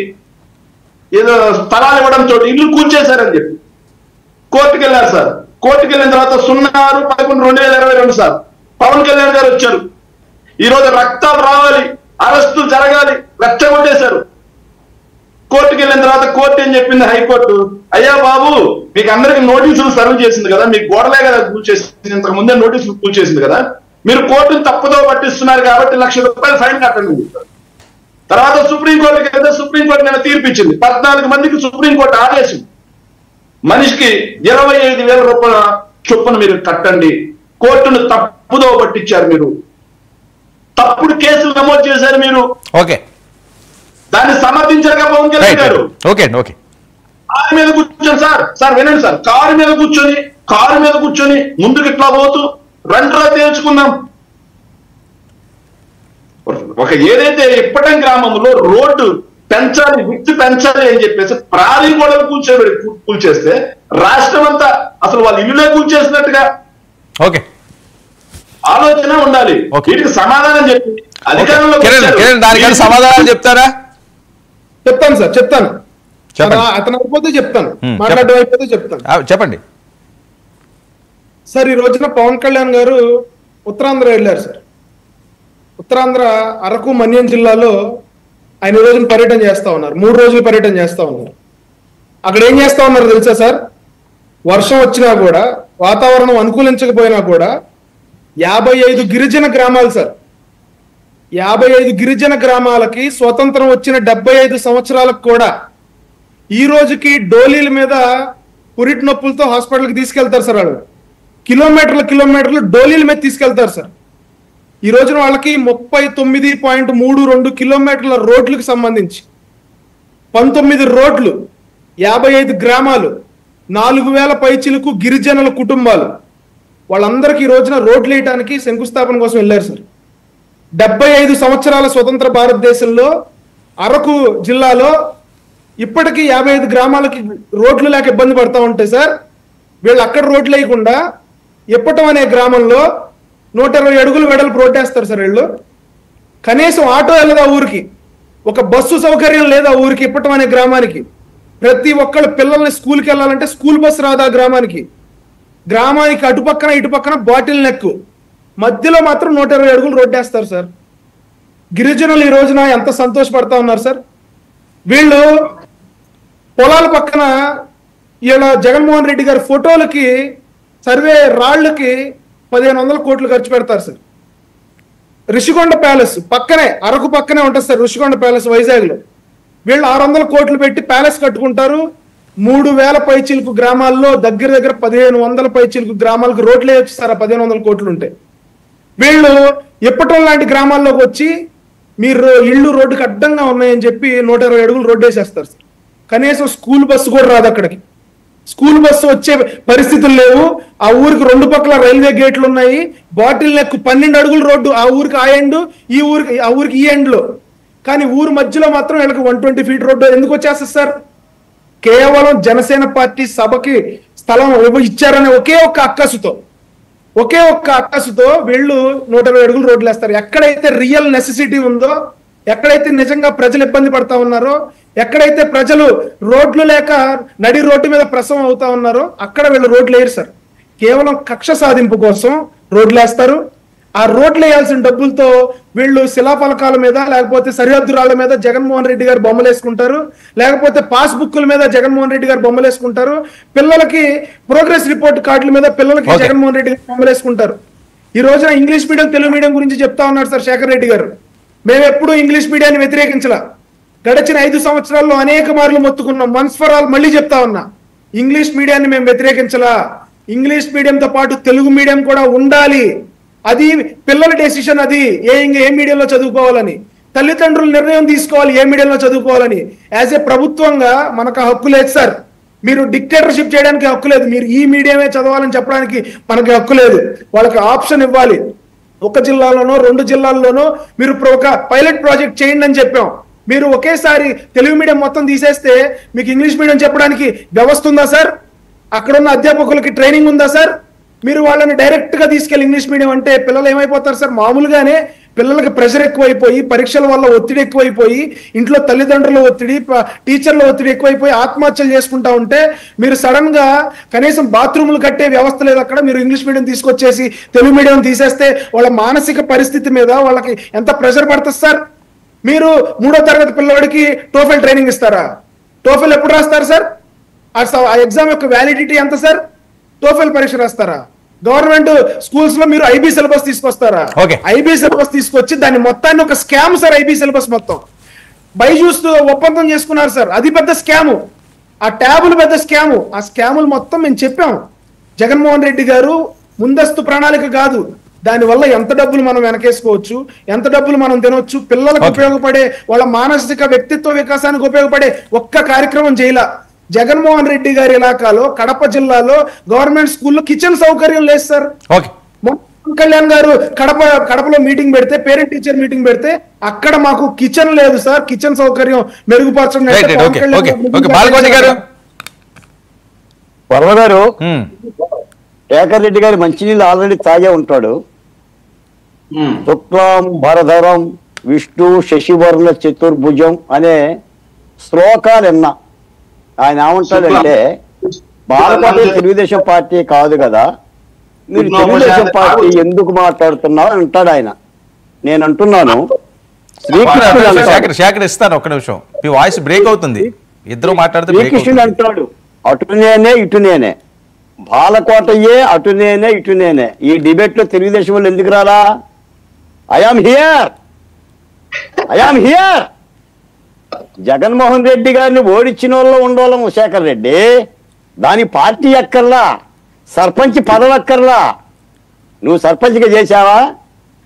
ఏదో స్థలాలు ఇవ్వడంతో ఇల్లు కూల్చేశారని చెప్పి కోర్టుకు వెళ్ళారు సార్. కోర్టుకు వెళ్ళిన తర్వాత 06/11/2022 సార్ పవన్ కళ్యాణ్ గారు వచ్చారు. ఈ రోజు రక్తాలు రావాలి, అరెస్టులు జరగాలి, రెచ్చగొట్టేశారు. కోర్టుకు వెళ్ళిన తర్వాత కోర్టు ఏం చెప్పింది? హైకోర్టు, అయ్యా బాబు మీకు అందరికి నోటీసులు సర్వ్ చేసింది కదా, మీకు గోడలే కదా కూల్చేసింది, ఇంతకు ముందే నోటీసులు కూల్చేసింది కదా, మీరు కోర్టును తప్పుదో పట్టిస్తున్నారు కాబట్టి ₹1,00,000 ఫైన్ కట్టండి. తర్వాత సుప్రీంకోర్టుకి వెళ్తే సుప్రీంకోర్టు నేను తీర్పిచ్చింది. 14 మందికి సుప్రీంకోర్టు ఆదేశం, మనిషికి ₹25,000 చొప్పున మీరు కట్టండి. కోర్టును తప్పుదో పట్టించారు మీరు, తప్పుడు కేసులు నమోదు చేశారు మీరు.
ఓకే,
దాన్ని సమర్థించారుగా పవన్ కళ్యాణ్ గారు. కారు మీద కూర్చొని సార్ వినండి సార్, కారు మీద కూర్చొని ముందుకు ఇట్లా పోతూ రండ్రా తేల్చుకుందాం. ఒక ఏదైతే ఇప్పటం గ్రామంలో రోడ్డు పెంచాలి, విత్తు పెంచాలి అని చెప్పేసి ప్రారీ గోడలు కూల్చేస్తే రాష్ట్రం అంతా అసలు వాళ్ళ ఇల్లులే కూల్చేసినట్టుగా ఆలోచన ఉండాలి. వీటికి సమాధానం చెప్పి అధికారంలో
సమాధానం చెప్తారా?
చెప్తాను సార్, చెప్తాను. అతను అయిపోతే చెప్తాను, మాట్లాడడం అయిపోతే చెప్తాను.
చెప్పండి
సార్. ఈ రోజున పవన్ కళ్యాణ్ గారు ఉత్తరాంధ్ర వెళ్ళారు సార్. ఉత్తరాంధ్ర అరకు మన్యం జిల్లాలో ఆయన ఈ రోజున పర్యటన చేస్తా ఉన్నారు. 3 రోజులు పర్యటన చేస్తా ఉన్నారు. అక్కడ ఏం చేస్తా ఉన్నారు తెలుసా సార్? వర్షం వచ్చినా కూడా, వాతావరణం అనుకూలించకపోయినా కూడా 55 గిరిజన గ్రామాలు సార్, 55 గిరిజన గ్రామాలకి స్వతంత్రం వచ్చిన 75 సంవత్సరాలకు కూడా ఈ రోజుకి డోలీల మీద పురిటి నొప్పులతో హాస్పిటల్కి తీసుకెళ్తారు సార్. వాళ్ళు కిలోమీటర్లు డోలీల మీద తీసుకెళ్తారు సార్. ఈ రోజున వాళ్ళకి 39.32 కిలోమీటర్ల రోడ్లకు సంబంధించి 19 రోడ్లు, 55 గ్రామాలు, 4000 పైచిలకు గిరిజనుల కుటుంబాలు, వాళ్ళందరికీ ఈ రోజున రోడ్లు వేయడానికి శంకుస్థాపన కోసం వెళ్ళారు సార్. 75 సంవత్సరాల స్వతంత్ర భారతదేశంలో అరకు జిల్లాలో ఇప్పటికీ 55 గ్రామాలకి రోడ్లు లేక ఇబ్బంది పడతా ఉంటాయి సార్. వీళ్ళు అక్కడ రోడ్లు వేయకుండా ఇప్పటం అనే గ్రామంలో 120 అడుగులు వెడల్పు రోడ్డు వేస్తారు సార్. వీళ్ళు కనీసం ఆటో వెళ్ళదు ఆ ఊరికి, ఒక బస్సు సౌకర్యం లేదు ఆ ఊరికి. ఇప్పటం అనే గ్రామానికి ప్రతి ఒక్కళ్ళు పిల్లల్ని స్కూల్కి వెళ్ళాలంటే స్కూల్ బస్సు రాదు ఆ గ్రామానికి. గ్రామానికి అటుపక్కన ఇటుపక్కన బాటిల్ నెక్, మధ్యలో మాత్రం 120 అడుగులు రోడ్డు వేస్తారు సార్. గిరిజనులు ఈ రోజున ఎంత సంతోషపడతా ఉన్నారు సార్. వీళ్ళు పొలాల పక్కన ఇలా జగన్మోహన్ రెడ్డి గారి ఫోటోలకి సర్వే రాళ్లకి 1500 కోట్లు ఖర్చు పెడతారు సార్. రిషికొండ ప్యాలెస్ పక్కనే, అరకు పక్కనే ఉంటుంది సార్ రిషికొండ ప్యాలెస్ వైజాగ్లో. వీళ్ళు 600 కోట్లు పెట్టి ప్యాలెస్ కట్టుకుంటారు. 3000 పైచిలుకు గ్రామాల్లో దగ్గర 1500 పైచిలుకు గ్రామాలకు రోడ్లు వేయచ్చు సార్. 1500 కోట్లు ఉంటే వీళ్ళు ఇప్పటం లాంటి గ్రామాల్లోకి వచ్చి మీరు ఇళ్ళు రోడ్డుకి అడ్డంగా ఉన్నాయని చెప్పి 120 అడుగులు రోడ్డు వేసేస్తారు సార్. కనీసం స్కూల్ బస్సు కూడా రాదు అక్కడికి. స్కూల్ బస్సు వచ్చే పరిస్థితులు లేవు. ఆ ఊరికి 2 పక్కల రైల్వే గేట్లు ఉన్నాయి. బాటిల్ నెక్ 12 అడుగుల రోడ్డు ఆ ఊరికి ఆ ఎండ్, ఆ ఊరికి ఈ ఎండ్లో. కానీ ఊరు మధ్యలో మాత్రం వీళ్ళకి 120 ఫీట్ రోడ్డు ఎందుకు వచ్చేస్తుంది సార్? కేవలం జనసేన పార్టీ సభకి స్థలం ఇచ్చారనే ఒకే ఒక్క అక్కసుతో వీళ్ళు 120 అడుగులు రోడ్లు వేస్తారు. ఎక్కడైతే రియల్ నెసెసిటీ ఉందో, ఎక్కడైతే నిజంగా ప్రజలు ఇబ్బంది పడతా ఉన్నారో, ఎక్కడైతే ప్రజలు రోడ్లు లేక నడి రోడ్డు మీద ప్రసవం అవుతా ఉన్నారో అక్కడ వీళ్ళు రోడ్లు వేయరు సార్. కేవలం కక్ష సాధింపు కోసం రోడ్లు వేస్తారు. ఆ రోడ్లు వేయాల్సిన డబ్బులతో వీళ్ళు శిలాఫలకాల మీద, లేకపోతే సరిహద్దు రాళ్ల మీద జగన్మోహన్ రెడ్డి గారు బొమ్మలు వేసుకుంటారు, లేకపోతే పాస్బుక్ల మీద జగన్మోహన్ రెడ్డి గారు బొమ్మలు వేసుకుంటారు, పిల్లలకి ప్రోగ్రెస్ రిపోర్ట్ కార్డుల మీద పిల్లలకి జగన్మోహన్ రెడ్డి గారు బొమ్మలు వేసుకుంటారు. ఈ రోజున ఇంగ్లీష్ మీడియం, తెలుగు మీడియం గురించి చెప్తా ఉన్నారు సార్ శేఖర్ రెడ్డి గారు. మేము ఎప్పుడూ ఇంగ్లీష్ మీడియాన్ని వ్యతిరేకించలా. గడిచిన 5 సంవత్సరాల్లో అనేక మార్లు మొత్తుకున్నాం. వన్స్ ఫర్ ఆల్ మళ్ళీ చెప్తా ఉన్నా, ఇంగ్లీష్ మీడియాన్ని మేము వ్యతిరేకించలా. ఇంగ్లీష్ మీడియంతో పాటు తెలుగు మీడియం కూడా ఉండాలి. అది పిల్లల డెసిషన్. అది ఏ మీడియంలో చదువుకోవాలని తల్లిదండ్రులు నిర్ణయం తీసుకోవాలి, ఏ మీడియంలో చదువుకోవాలని. యాజ్ ఏ ప్రభుత్వంగా మనకు హక్కు లేదు సార్. మీరు డిక్టేటర్షిప్ చేయడానికి హక్కు లేదు. మీరు ఈ మీడియమే చదవాలని చెప్పడానికి మనకి హక్కు లేదు. వాళ్ళకి ఆప్షన్ ఇవ్వాలి. 1 జిల్లాలోనో 2 జిల్లాల్లోనో మీరు ఒక పైలట్ ప్రాజెక్ట్ చేయండి అని చెప్పాం. మీరు ఒకేసారి తెలుగు మీడియం మొత్తం తీసేస్తే మీకు ఇంగ్లీష్ మీడియం చెప్పడానికి వ్యవస్థ ఉందా సార్? అక్కడున్న అధ్యాపకులకి ట్రైనింగ్ ఉందా సార్? మీరు వాళ్ళని డైరెక్ట్ గా తీసుకెళ్లి ఇంగ్లీష్ మీడియం అంటే పిల్లలు ఏమైపోతారు సార్? మామూలుగానే పిల్లలకి ప్రెషర్ ఎక్కువైపోయి, పరీక్షల వల్ల ఒత్తిడి ఎక్కువైపోయి, ఇంట్లో తల్లిదండ్రుల ఒత్తిడి, టీచర్ల ఒత్తిడి ఎక్కువైపోయి ఆత్మహత్యలు చేసుకుంటా ఉంటే మీరు సడన్ గా కనీసం బాత్రూములు కట్టే వ్యవస్థ లేదు అక్కడ. మీరు ఇంగ్లీష్ మీడియం తీసుకొచ్చేసి తెలుగు మీడియం తీసేస్తే వాళ్ళ మానసిక పరిస్థితి మీద వాళ్ళకి ఎంత ప్రెషర్ పడుతుంది సార్? మీరు 3వ తరగతి పిల్లవాడికి టోఫెల్ ట్రైనింగ్ ఇస్తారా? టోఫెల్ ఎప్పుడు రాస్తారు సార్? ఆ ఎగ్జామ్ యొక్క వ్యాలిడిటీ ఎంత సార్? టోఫెల్ పరీక్ష రాస్తారా? గవర్నమెంట్ స్కూల్స్ లో మీరు ఐబీ సిలబస్ తీసుకొస్తారా? ఐబీ సిలబస్ తీసుకొచ్చి దాన్ని మొత్తాన్ని ఒక స్కామ్ సార్. ఐబీ సిలబస్ మొత్తం బైజూస్ ఒప్పందం చేసుకున్నారు సార్. అది పెద్ద స్కాము. ఆ ట్యాబులు పెద్ద స్కాము. ఆ స్కాములు మొత్తం మేము చెప్పాం. జగన్మోహన్ రెడ్డి గారు ముందస్తు ప్రణాళిక కాదు, దానివల్ల ఎంత డబ్బులు మనం వెనకేసుకోవచ్చు, ఎంత డబ్బులు మనం తినొచ్చు, పిల్లలకు ఉపయోగపడే, వాళ్ళ మానసిక వ్యక్తిత్వ వికాసానికి ఉపయోగపడే ఒక్క కార్యక్రమం చేయాల. జగన్మోహన్ రెడ్డి గారి ఇలాకాలో కడప జిల్లాలో గవర్నమెంట్ స్కూల్లో కిచెన్ సౌకర్యం లేదు సార్. కళ్యాణ్ గారు కడపలో మీటింగ్ పెడితే, పేరెంట్ టీచర్ మీటింగ్ పెడితే అక్కడ మాకు కిచెన్ లేదు సార్. కిచెన్ సౌకర్యం మెరుగుపరచడం.
వర్మ గారు, శేఖర్ రెడ్డి గారు మంచినీళ్ళు ఆల్రెడీ తాగే ఉంటాడు. శుక్లాం భరధరం విష్ణు శశివర్ణ చతుర్భుజం అనే శ్లోకాలు విన్నా. ఆయన ఏమంటాడంటే, బాలపాటి తెలుగుదేశం పార్టీ కాదు కదా, మీరు తెలుగుదేశం పార్టీ ఎందుకు మాట్లాడుతున్నావు అని అంటాడు ఆయన. నేను అంటున్నాను శ్రీకృష్ణుడు అంటాడు.
శేఖర్ ఇస్తాను ఒక్క నిమిషం, మీ వాయిస్ బ్రేక్ అవుతుంది, ఇద్దరు మాట్లాడితే బ్రేక్
శ్రీకృష్ణుడు అంటాడు అటునేనే ఇటునేనే, బాలకోటయ్యే అటునేనే ఇటునేనే. ఈ డిబేట్ లో తెలుగుదేశం వాళ్ళు ఎందుకు రాలా? I am here. జగన్మోహన్ రెడ్డి గారిని ఓడించిన వాళ్ళు ఉండోళ్ళము శేఖర్ రెడ్డి, దాని పార్టీ అక్కర్లా, సర్పంచ్ పదవి అక్కర్లా. నువ్వు సర్పంచ్గా చేశావా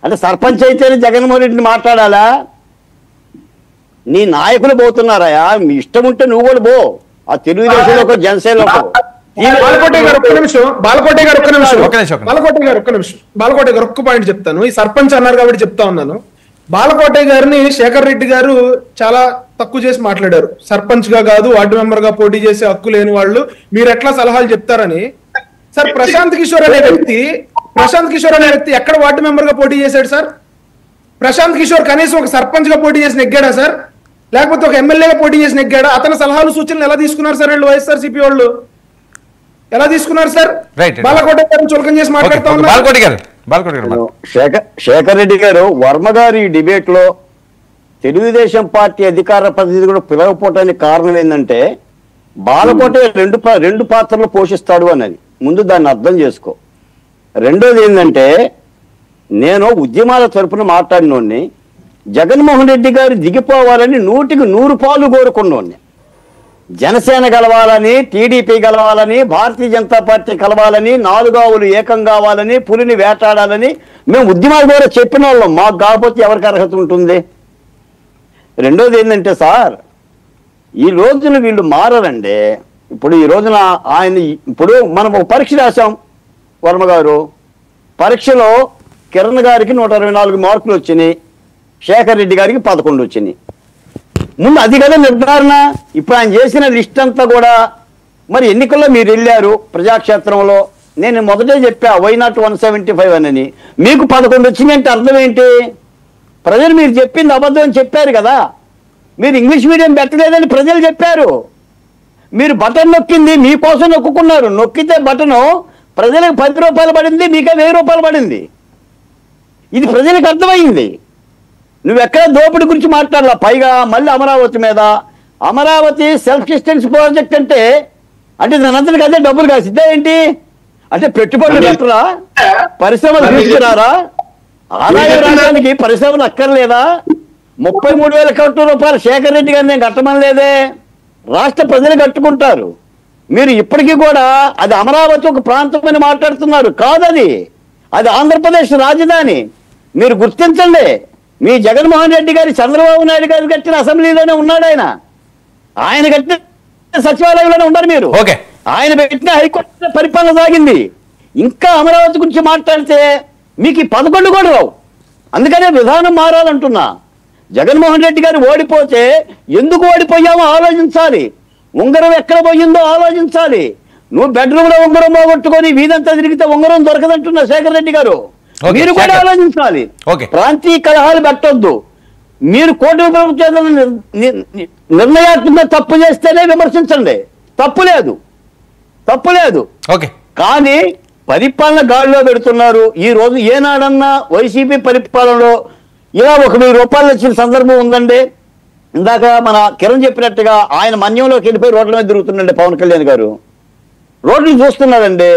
అంటే సర్పంచ్ అయితేనే జగన్మోహన్ రెడ్డిని మాట్లాడాలా? నీ నాయకులు పోతున్నారాయా, మీ ఇష్టం ఉంటే నువ్వు కూడా పో, ఆ తెలుగుదేశంలో జనసేనలో
బాలకోట గారు ఒక్క నిమిషం, ఒక్క పాయింట్ చెప్తాను. ఈ సర్పంచ్ అన్నారు కాబట్టి చెప్తా ఉన్నాను. బాలకోట గారిని శేఖర్ రెడ్డి గారు చాలా తక్కువ చేసి మాట్లాడారు. సర్పంచ్ గా కాదు, వార్డు మెంబర్ గా పోటీ చేసే హక్కు లేని వాళ్ళు మీరు ఎట్లా సలహాలు చెప్తారని. సార్ ప్రశాంత్ కిషోర్ అనే వ్యక్తి ఎక్కడ వార్డు మెంబర్ గా పోటీ చేశాడు సార్? ప్రశాంత్ కిషోర్ కనీసం ఒక సర్పంచ్ గా పోటీ చేసి నెగ్గాడా సార్? లేకపోతే ఒక ఎమ్మెల్యేగా పోటీ చేసి నెగ్గాడా? అతని సలహాలు సూచనలు ఎలా తీసుకున్నారు సార్ వీళ్ళు వైఎస్ఆర్సీపీ వాళ్ళు? ఎలా తీసుకున్నారు సార్? బాలకోట గారిని చులకం చేసి మాట్లాడుతా ఉన్నారు.
శేఖర్ రెడ్డి గారు, వర్మ గారు ఈ డిబేట్ లో తెలుగుదేశం పార్టీ అధికార ప్రతినిధి కూడా పిలవకపోవటానికి కారణం ఏంటంటే బాలకోట రెండు పాత్రలు పోషిస్తాడు అన్నది. ముందు దాన్ని అర్థం చేసుకో. రెండోది ఏంటంటే, నేను ఉద్యమాల తరపున మాట్లాడినోడిని, జగన్మోహన్ రెడ్డి గారు దిగిపోవాలని 100% కోరుకున్నోడిని. జనసేన గెలవాలని, టీడీపీ గెలవాలని, భారతీయ జనతా పార్టీ కలవాలని, 4 ఆవులు ఏకం కావాలని, పులిని వేటాడాలని మేము ఉద్యమాల ద్వారా చెప్పిన వాళ్ళం. మాకు కాకపోతే ఎవరికి అర్హత ఉంటుంది? రెండోది ఏంటంటే సార్, ఈ రోజున వీళ్ళు మారారండి. ఇప్పుడు ఈ రోజున ఇప్పుడు మనం ఒక పరీక్ష రాసాం వర్మ గారు, పరీక్షలో కిరణ్ గారికి 124 మార్కులు వచ్చినాయి, శేఖర్ రెడ్డి గారికి 11 వచ్చినాయి. ముందు అది కదా నిర్ధారణ. ఇప్పుడు ఆయన చేసిన లిస్ట్ అంతా కూడా, మరి ఎన్నికల్లో మీరు వెళ్ళారు ప్రజాక్షేత్రంలో, నేను మొదటే చెప్పా వై నాట్ 175 అని. మీకు 11 వచ్చినాయి అంటే అర్థం ఏంటి? ప్రజలు మీరు చెప్పింది అబద్ధం అని చెప్పారు కదా. మీరు ఇంగ్లీష్ మీడియం పెట్టలేదని ప్రజలు చెప్పారు. మీరు బటన్ నొక్కింది మీకోసం నొక్కున్నారు. నొక్కితే బటను ప్రజలకు 10 రూపాయలు పడింది, మీకే 1000 రూపాయలు పడింది. ఇది ప్రజలకు అర్థమైంది. నువ్వెక్కడ దోపిడి గురించి మాట్లాడాల. పైగా మళ్ళీ అమరావతి మీద, అమరావతి సెల్ఫ్ సస్టెన్స్ ప్రాజెక్ట్ అంటే దానంతటికి అదే డబ్బులు కాసిద్దా ఏంటి? అంటే పెట్టుబడులు పెట్టరా? పరిశ్రమలు తీసుకురారా? ఆదాయం రావడానికి పరిశ్రమలు అక్కర్లేదా? 33,000 కోట్ల రూపాయలు శేఖర్ రెడ్డి గారిని నేను కట్టమనలేదే, రాష్ట్ర ప్రజలు కట్టుకుంటారు. మీరు ఇప్పటికీ కూడా అది అమరావతి ఒక ప్రాంతం అని మాట్లాడుతున్నారు. కాదది, అది ఆంధ్రప్రదేశ్ రాజధాని. మీరు గుర్తించండి. మీ జగన్మోహన్ రెడ్డి గారి చంద్రబాబు నాయుడు గారు కట్టిన అసెంబ్లీలోనే ఉన్నాడు ఆయన కట్టిన సచివాలయంలోనే ఉన్నారు మీరు. ఆయన పెట్టిన హైకోర్టు పరిపాలన సాగింది. ఇంకా అమరావతి గురించి మాట్లాడితే మీకు 11 కూడా రావు. అందుకనే విధానం మారాలంటున్నా. జగన్మోహన్ రెడ్డి గారు ఓడిపోతే ఎందుకు ఓడిపోయామో ఆలోచించాలి. ఉంగరం ఎక్కడ పోయిందో ఆలోచించాలి. నువ్వు బెడ్రూమ్లో ఉంగరం పోగొట్టుకొని వీధంతా తిరిగితే ఉంగరం దొరకదంటున్నా శేఖర్ రెడ్డి గారు. మీరు కూడా ఆలోచించాలి. ప్రాంతీయ కలహాలు పెట్టొద్దు. మీరు కూటమి ప్రభుత్వం నిర్ణయాత్మక తప్పు చేస్తేనే విమర్శించండి, తప్పు లేదు. కానీ పరిపాలన గాడిలో పెడుతున్నారు. ఈ రోజు ఏనాడన్నా వైసీపీ పరిపాలనలో ఇలా 1,000 రూపాయలు వచ్చిన సందర్భం ఉందండి. ఇందాక మన కిరణ్ చెప్పినట్టుగా ఆయన మన్యంలోకి వెళ్ళిపోయి రోడ్ల మీద తిరుగుతుండండి పవన్ కళ్యాణ్ గారు. రోడ్లు చూస్తున్నారండి.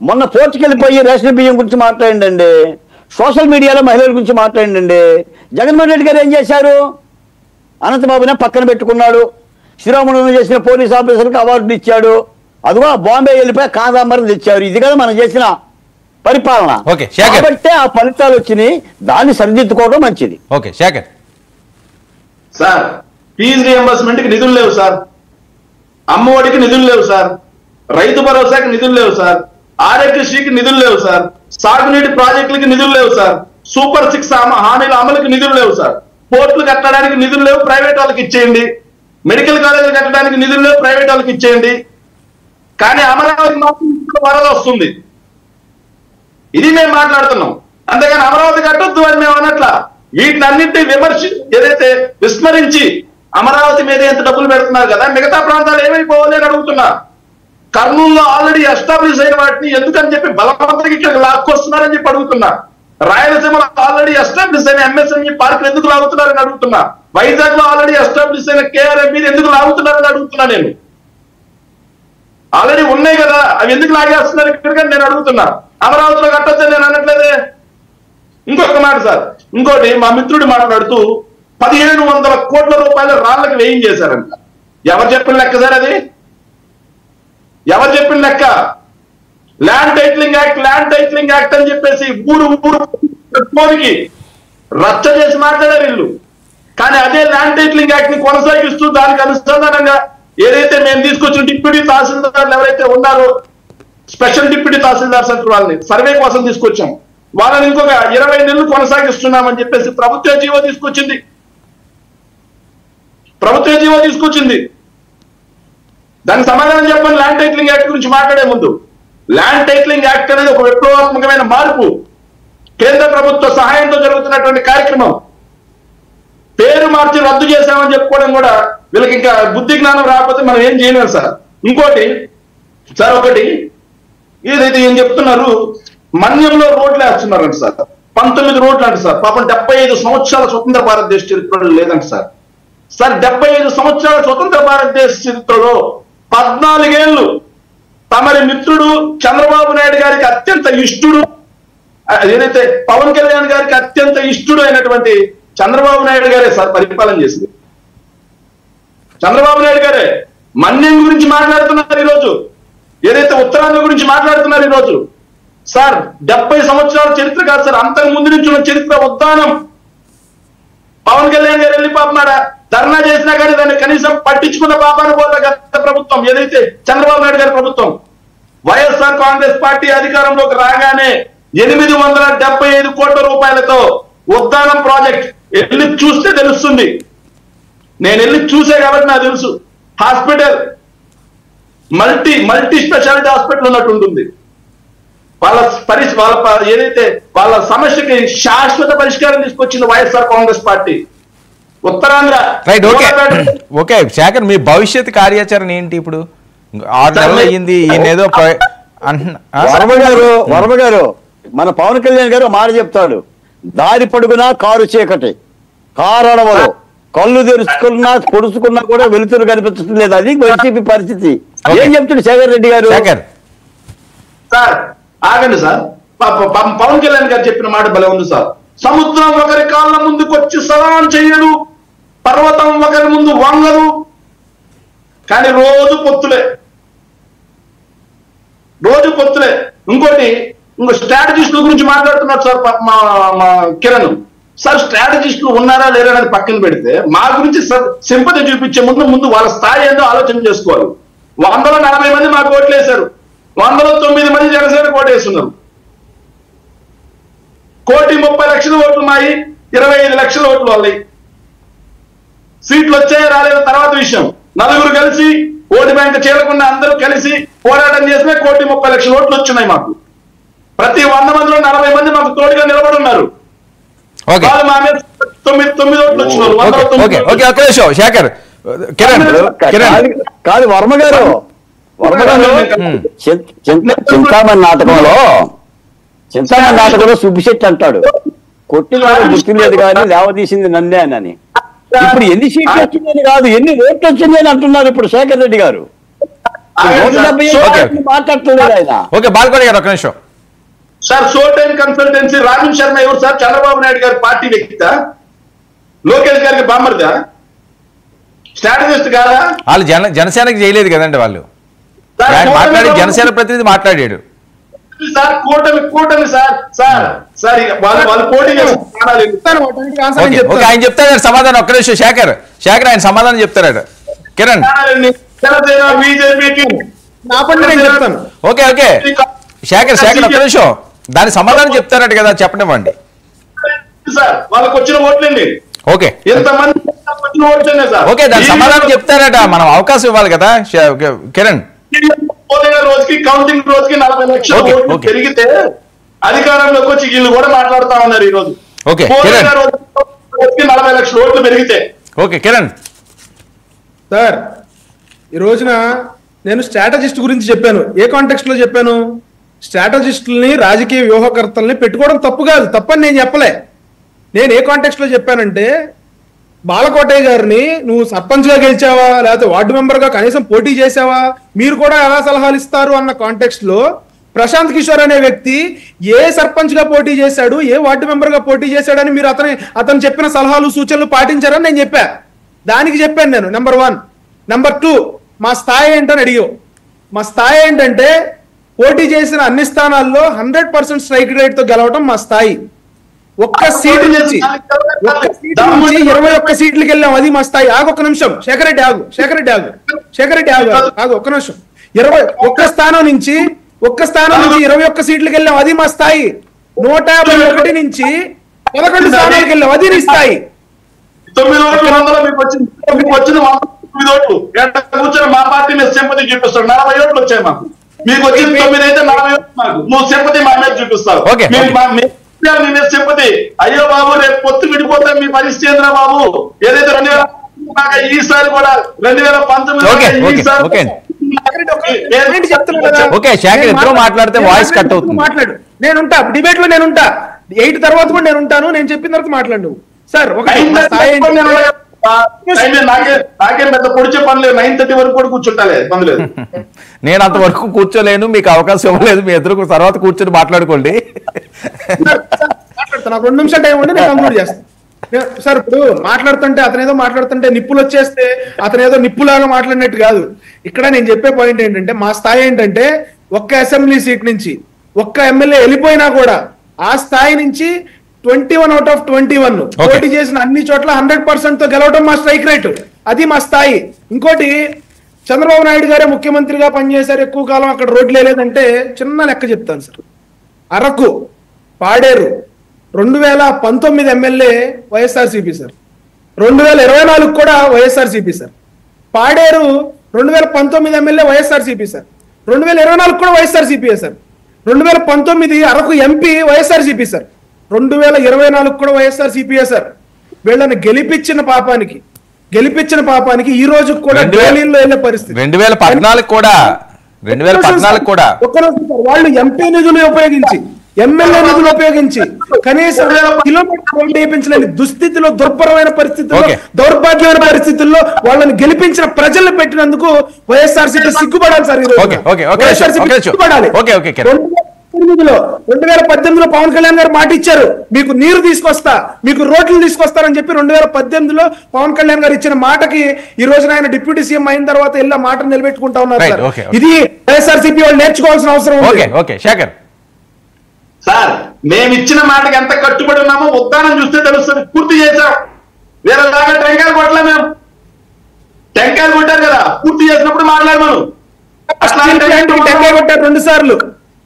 మొన్న పోర్టుకి వెళ్ళిపోయి రేషన్ బియ్యం గురించి మాట్లాడండి, సోషల్ మీడియాలో మహిళల గురించి మాట్లాడండి. జగన్మోహన్ రెడ్డి గారు ఏం చేశారు? అనంతబాబునే పక్కన పెట్టుకున్నాడు. శ్రీరాములు చేసిన పోలీస్ ఆఫీసర్కి అవార్డులు ఇచ్చాడు. అదిగో బాంబే వెళ్ళిపోయి కాదాంబరం తెచ్చారు. ఇది కదా మనం చేసిన పరిపాలన. కాబట్టి ఆ ఫలితాలు వచ్చినాయి. దాన్ని సరిదిద్దుకోవడం మంచిది.
సార్, ఫీజు రియంబర్స్మెంట్ కి నిధులు లేవు సార్, అమ్మఒడికి నిధులు లేవు సార్, రైతు భరోసాకి నిధులు లేవు సార్, ఆరోగ్యశ్రీకి నిధులు లేవు సార్, సాగునీటి ప్రాజెక్టులకి నిధులు లేవు సార్, సూపర్ 6 హామీల అమలుకి నిధులు లేవు సార్, పోర్టులు కట్టడానికి నిధులు లేవు, ప్రైవేట్ వాళ్ళకి ఇచ్చేయండి, మెడికల్ కాలేజీలు కట్టడానికి నిధులు లేవు, ప్రైవేట్ వాళ్ళకి ఇచ్చేయండి. కానీ అమరావతి మాత్రం వరద వస్తుంది. ఇది మేము మాట్లాడుతున్నాం. అంతేగాని అమరావతి కట్టొద్దు అని మేము అన్నట్ల. వీటిని అన్నింటినీ ఏదైతే విస్మరించి అమరావతి మీద ఎంత డబ్బులు పెడుతున్నారు కదా, మిగతా ప్రాంతాలు ఏమైపోవాలి అని అడుగుతున్నా. కర్నూలులో ఆల్రెడీ ఎస్టాబ్లిష్ అయిన వాటిని ఎందుకని చెప్పి బలవంతంగా ఇక్కడ లాక్కొస్తున్నారని చెప్పి అడుగుతున్నా. రాయలసీమలో ఆల్రెడీ ఎస్టాబ్లిష్ అయిన ఎంఎస్ఎంఈ పార్కులు ఎందుకు లాగుతున్నారని అడుగుతున్నా. వైజాగ్ లో ఆల్రెడీ ఎస్టాబ్లిష్ అయిన కేఆర్ఎంబీని ఎందుకు లాగుతున్నారని అడుగుతున్నా. నేను ఆల్రెడీ ఉన్నాయి కదా, అవి ఎందుకు లాగేస్తున్నారు ఇక్కడ నేను అడుగుతున్నా. అమరావతిలో కట్టొచ్చని నేను అనట్లేదే. ఇంకొక మాట సార్, ఇంకోటి మా మిత్రుడు మాట్లాడుతూ 1500 కోట్ల రూపాయలు రాళ్లకు వేయించేశారంట. ఎవరు చెప్పిన లెక్క సార్ అది? ఎవరు చెప్పిన లెక్క? ల్యాండ్ టైటిలింగ్ యాక్ట్ అని చెప్పేసి ఊరు ఊరికి రచ్చ చేసి మాట్లాడారు వీళ్ళు. కానీ అదే ల్యాండ్ టైటిలింగ్ యాక్ట్ ని కొనసాగిస్తూ దానికి అనుసంధానంగా ఏదైతే మేము తీసుకొచ్చిన డిప్యూటీ తహసీల్దార్లు ఎవరైతే ఉన్నారో, స్పెషల్ డిప్యూటీ తహసీల్దార్స్ అంటే వాళ్ళని సర్వే కోసం తీసుకొచ్చాం, వాళ్ళని ఇంకొక 20 నెలలు కొనసాగిస్తున్నామని చెప్పేసి ప్రభుత్వ జీవో తీసుకొచ్చింది. దానికి సమాధానం చెప్పండి. ల్యాండ్ టైటిలింగ్ యాక్ట్ గురించి మాట్లాడే ముందు, ల్యాండ్ టైటిలింగ్ యాక్ట్ అనేది ఒక విప్లవాత్మకమైన మార్పు, కేంద్ర ప్రభుత్వ సహాయంతో జరుగుతున్నటువంటి కార్యక్రమం. పేరు మార్చి రద్దు చేశామని చెప్పుకోవడం కూడా వీళ్ళకి ఇంకా బుద్ధి జ్ఞానం రాకపోతే మనం ఏం చేయలేం సార్. ఇంకోటి సార్, ఒకటి ఏదైతే ఏం చెప్తున్నారు, మన్యంలో రోడ్లు వేస్తున్నారంట సార్, 19 రోడ్లు అంట సార్. పాపం 75 సంవత్సరాల స్వతంత్ర భారతదేశ చరిత్రలో లేదంట సార్. 75 సంవత్సరాల స్వతంత్ర భారతదేశ చరిత్రలో 14 ఏళ్ళు తమరి మిత్రుడు చంద్రబాబు నాయుడు గారికి అత్యంత ఇష్టుడు, ఏదైతే పవన్ కళ్యాణ్ గారికి అత్యంత ఇష్టుడు అయినటువంటి చంద్రబాబు నాయుడు గారే సార్ పరిపాలన చేసింది. చంద్రబాబు నాయుడు గారే మన్యం గురించి మాట్లాడుతున్నారు ఈరోజు, ఏదైతే ఉత్తరాంధ్ర గురించి మాట్లాడుతున్నారు ఈరోజు. సార్ 70 సంవత్సరాల చరిత్ర కాదు సార్, అంతకు ముందు నుంచి ఉన్న చరిత్ర ఉద్దానం. పవన్ కళ్యాణ్ గారు వెళ్ళి పాపనాడా ధర్నా చేసినా కానీ దాన్ని కనీసం పట్టించుకున్న పాపాను పోల గత ప్రభుత్వం, ఏదైతే చంద్రబాబు నాయుడు గారి ప్రభుత్వం. వైఎస్ఆర్ కాంగ్రెస్ పార్టీ అధికారంలోకి రాగానే 875 కోట్ల రూపాయలతో ఉద్దానం ప్రాజెక్ట్ వెళ్ళి చూస్తే తెలుస్తుంది. నేను వెళ్ళి చూసే కాబట్టి నాకు తెలుసు. హాస్పిటల్ మల్టీ స్పెషాలిటీ హాస్పిటల్ ఉన్నట్టు ఉంటుంది. ఏదైతే వాళ్ళ సమస్యకి శాశ్వత పరిష్కారం తీసుకొచ్చింది వైఎస్ఆర్ కాంగ్రెస్ పార్టీ. ఉత్తరాంధ్ర
రైట్. ఓకే శేఖర్, మీ భవిష్యత్ కార్యాచరణ ఏంటి? ఇప్పుడు 6 నెలలు అయ్యింది, ఈయనేదో
వర్మ గారు మన పవన్ కళ్యాణ్ గారు మాట చెప్తాడు, దారి పడుగునా కారు చీకటి, కారణవలు కళ్ళు తెరుచుకున్నా పొడుచుకున్నా కూడా వెలుతురు కనిపించడం లేదు. అది వైసీపీ పరిస్థితి. ఏం చెప్తాడు శేఖర్ రెడ్డి గారు?
సార్ ఆగండి సార్, పవన్ కళ్యాణ్ గారు చెప్పిన మాట భలే ఉంది సార్. సముద్రం ఒకరి కాళ్ళ ముందుకు వచ్చి సలాం చేయడు, పర్వతం ఒకరి ముందు వంగదు, కానీ రోజు పొత్తులే. ఇంకో స్ట్రాటజిస్టుల గురించి మాట్లాడుతున్నారు సార్ మా కిరణ్ సార్. స్ట్రాటజిస్టులు ఉన్నారా లేరా అనేది పక్కన పెడితే మా గురించి సింపతి చూపించే ముందు వాళ్ళ స్థాయి ఏందో ఆలోచన చేసుకోవాలి. 140 మంది మాకు ఓట్లు వేశారు, 109 మంది జనసేన ఓటేస్తున్నారు. 1,30,00,000 ఓట్లు మాయి, 25 లక్షల ఓట్లు వాళ్ళవి. సీట్లు వచ్చాయో రాలేదో తర్వాత విషయం. నలుగురు కలిసి ఓటు బ్యాంక్ చేరకుండా అందరూ కలిసి పోరాటం చేసినా 1,30,00,000 ఓట్లు వచ్చినాయి మాకు. ప్రతి 100 మందిలో 40 మంది మాకు తోడుగా నిలబడి ఉన్నారు. వాళ్ళు మా మీద 9 ఓట్లు వచ్చినారు.
కాదు వర్మ గారు, చింతామణి నాటకంలో సుబ్బిశెట్టి అంటాడు, కొట్టిన గుర్తు లేదు కానీ లేవదీసింది నన్నే అని. ఇప్పుడు ఎన్ని సీట్లు వచ్చిందని కాదు, ఎన్ని ఓట్లు వచ్చింది అని అంటున్నారు ఇప్పుడు శేఖర్ రెడ్డి గారు. మాట్లాడుతున్నారు ఆయన.
ఓకే బాల్కోడి గారు ఒక నిమిషం
sir. Show time consultancy Rajan Sharma ఎవరు సార్? చంద్రబాబు నాయుడు గారి పార్టీ వ్యక్తిత, లోకేష్ గారికి బామ్మర్దా, స్ట్రాటజిస్ట్ కాదా?
వాళ్ళు జనసేనకి చేయలేదు కదండి, వాళ్ళు మాట్లాడి జనసేన ప్రతినిధి మాట్లాడాడు
సార్. కూటమి సార్ వాళ్ళు పోటీ
ఆయన చెప్తాడు సమాధానం. ఒక్క నిమిషం శేఖర్ ఆయన సమాధానం చెప్తారట. కిరణ్
బీజేపీకి
ఓకే శేఖర్ ఒక్క నిమిషం దాని సమాధానం చెప్తారట కదా, చెప్పనివ్వండి
సార్. వాళ్ళకి వచ్చిన ఓట్లండి.
ఓకే
ఎంతమంది వచ్చిన ఓట్లనే సార్.
ఓకే దాని సమాధానం చెప్తారట, మనం అవకాశం ఇవ్వాలి కదా కిరణ్.
రోజుకి కౌంటింగ్ రోజుకి 40 లక్షల ఓట్లు పెరిగితే అధికారంలోకి వచ్చి వీళ్ళు కూడా మాట్లాడుతా ఉన్నారు ఈ రోజు.
ఓకే
40 లక్షల ఓట్లు పెరిగితే.
ఓకే కిరణ్
సార్, ఈ రోజున నేను స్ట్రాటజిస్ట్ గురించి చెప్పాను. ఏ కాంటెక్స్ట్ లో చెప్పాను? స్ట్రాటజిస్టుల్ని రాజకీయ వ్యూహకర్తల్ని పెట్టుకోవడం తప్పు కాదు, తప్పని నేను చెప్పలే. నేను ఏ కాంటెక్స్ట్ లో చెప్పానంటే, బాలకోటయ్య గారిని నువ్వు సర్పంచ్ గా గెలిచావా లేకపోతే వార్డు మెంబర్ గా కనీసం పోటీ చేసావా, మీరు కూడా ఎలా సలహాలు ఇస్తారు అన్న కాంటెక్స్ట్ లో ప్రశాంత్ కిషోర్ అనే వ్యక్తి ఏ సర్పంచ్ గా పోటీ చేశాడు, ఏ వార్డు మెంబర్ గా పోటీ చేశాడని మీరు అతను చెప్పిన సలహాలు సూచనలు పాటించారని నేను చెప్పా. దానికి చెప్పాను నేను నెంబర్ 1. నెంబర్ 2, మా స్థాయి ఏంటని అడిగావు. మా స్థాయి ఏంటంటే పోటీ చేసిన అన్ని స్థానాల్లో 100% స్ట్రైక్ రేట్ తో గెలవడం మా స్థాయి. ఒక్క సీటు నుంచి 21 సీట్లకి వెళ్ళాం, అది మా స్థాయి. ఒక్క నిమిషం శేఖర్ రెడ్డి ఆగు ఒక్క నిమిషం. 21 స్థానం నుంచి 21 సీట్లకి వెళ్ళాం, అది మా స్థాయి. 151 నుంచి 11 స్థానాలకు వెళ్ళాం, అది నీ స్థాయి.
9 ఓట్లు 100 మీకు వచ్చింది, 9 ఓట్లు కూర్చొని మా పార్టీ మీద సింపతి చూపిస్తాడు. 40 ఓట్లు వచ్చాయి మాకు, మీకు వచ్చింది 9 అయితే 40 ఓట్లు మాకు. నువ్వు సింపతి మా మీద చూపిస్తావు, మీ మీద సింపతి. అయ్యో బాబు రేపు పొత్తు విడిపోతే మీ పరిస్థితి ఏంద్రా బాబు. ఏదైతే 2000 ఈసారి కూడా 2019
మాట్లాడితే వాయిస్ కట్ అవుతుంది.
మాట్లాడు, నేనుంటా డిబేట్ లో, నేనుంటా 8 తర్వాత కూడా నేను ఉంటాను. నేను చెప్పిన తర్వాత మాట్లాడు సార్.
నాకేం పెద్ద పొడిచే పని లేదు, 9:30 వరకు కూడా కూర్చుంటాలే పని లేదు.
నేను అంతవరకు కూర్చోలేను, మీకు అవకాశం ఇవ్వలేదు. మీ ఇద్దరు తర్వాత కూర్చొని మాట్లాడుకోండి.
నాకు 2 నిమిషాలు టైం ఉండి నేను కంక్లూడ్ చేస్తాను సార్. ఇప్పుడు అతనేదో మాట్లాడుతుంటే నిప్పులు వచ్చేస్తే అతనేదో నిప్పులాగా మాట్లాడినట్టు కాదు. ఇక్కడ నేను చెప్పే పాయింట్ ఏంటంటే, మా స్థాయి ఏంటంటే ఒక్క అసెంబ్లీ సీట్ నుంచి ఒక్క ఎమ్మెల్యే వెళ్ళిపోయినా కూడా ఆ స్థాయి నుంచి 21 out of 21 పోటీ చేసిన అన్ని చోట్ల 100% తో గెలవడం మా స్ట్రైక్ రేటు, అది మా స్థాయి. ఇంకోటి, చంద్రబాబు నాయుడు గారే ముఖ్యమంత్రిగా పనిచేశారు, ఎక్కువ కాలం అక్కడ రోడ్లు లేదంటే చిన్న లెక్క చెప్తాను sir. Araku, Paderu 2019 MLA YSRCP sir, 2024 కూడా YSRCP sir. Paderu 2019 MLA YSRCP sir, 2024 కూడా YSRCP sir. 2019 Araku MP YSRCP sir, 2024 కూడా వైఎస్ఆర్సీపీ సార్. వీళ్ళని గెలిపించిన పాపానికి ఈ రోజు కూడా ఢిల్లీలో వెళ్ళే పరిస్థితి.
2014 కూడా
వాళ్ళు ఎంపీ నిధులు ఉపయోగించి, ఎమ్మెల్యే నిధులు ఉపయోగించి కనీసం కిలోమీటర్ రోడ్డు వేయించలేని దుస్థితిలో, దుర్భరమైన పరిస్థితుల్లో, దౌర్భాగ్యమైన పరిస్థితుల్లో వాళ్ళని గెలిపించిన ప్రజలను పెట్టినందుకు వైఎస్ఆర్సీపీ సిగ్గుపడాలి సార్. 2018లో పవన్ కళ్యాణ్ గారు మాట ఇచ్చారు, మీకు నీరు తీసుకొస్తా, మీకు రోడ్లు తీసుకొస్తారని చెప్పి 2018లో పవన్ కళ్యాణ్ గారు ఇచ్చిన మాటకి ఈ రోజున ఆయన డిప్యూటీ సీఎం అయిన తర్వాత ఇలా మాట నిలబెట్టుకుంటా ఉన్నారు సార్. ఇది వైఎస్ఆర్సీపీ వాళ్ళు నేర్చుకోవాల్సిన అవసరం ఉంది.
సార్, మేము ఇచ్చిన మాటకి ఎంత కట్టుబడి ఉన్నామో ఉద్దానం చూస్తే తెలుస్తుంది. పూర్తి చేశాం, వేరేలాగా టెంకాయలు కొట్టలే. మేము టెంకాయలు కొట్టారు కదా, పూర్తి చేసినప్పుడు మాట్లాడమను.
టెంకాయ కొట్టారు 2 సార్లు,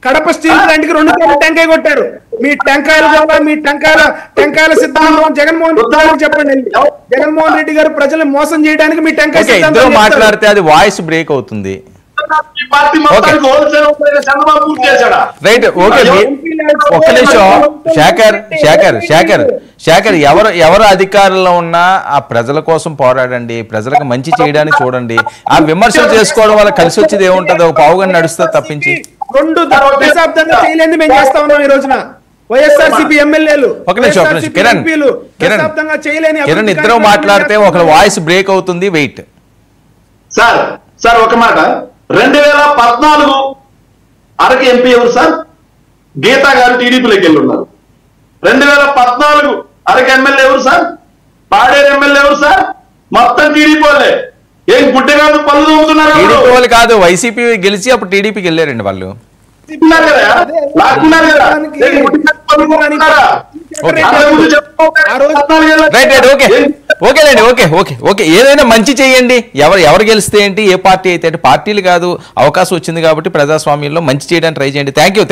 కడప స్టీల్ ప్లాంట్ కి 2 సార్లు టెంకాయ కొట్టారు. మీ టెంకాయల సిద్ధాంతం జగన్మోహన్ రెడ్డి చెప్పండి. జగన్మోహన్ రెడ్డి గారు ప్రజల్ని మోసం చేయడానికి మీ టెంకాయ సిద్ధాంతం
మాట్లాడితే అది వాయిస్ బ్రేక్ అవుతుంది. ఒక్క నిమిషం శేఖర్, ఎవరు అధికారంలో ఉన్నా ఆ ప్రజల కోసం పోరాడండి, ప్రజలకు మంచి చేయడానికి చూడండి. ఆ విమర్శలు చేసుకోవడం వల్ల కలిసి వచ్చేది ఏముంటది? ఒక పావుగా నడుస్తుంది తప్పించి
2 దశాబ్దంగా చేయలేని మేము చేస్తా ఉన్నాం ఈ రోజున. వైఎస్ఆర్సీపీ ఎమ్మెల్యేలు,
కిరణ్ ఇద్దరు మాట్లాడితే ఒక వాయిస్ బ్రేక్ అవుతుంది. వెయిట్
సార్ ఒక మాట. 2014 అరకు ఎంపీ ఎవరు సార్? గీతా గారు టీడీపీలోకి వెళ్ళి ఉన్నారు. 2014 అరకు ఎమ్మెల్యే ఎవరు సార్? పాడేరు ఎమ్మెల్యే ఎవరు సార్? మొత్తం టీడీపీ వాళ్ళే. ఏం గుడ్డ కాదు, పళ్ళు తోముతున్నారు.
టీడీపీ వాళ్ళు కాదు, వైసీపీ గెలిచి అప్పుడు టీడీపీకి వెళ్ళారండి వాళ్ళు. ఓకే, ఏదైనా మంచి చేయండి. ఎవరు గెలిస్తే ఏంటి, ఏ పార్టీ అయితే పార్టీలు కాదు. అవకాశం వచ్చింది కాబట్టి ప్రజాస్వామ్యంలో మంచి చేయడానికి ట్రై చేయండి. Thank you.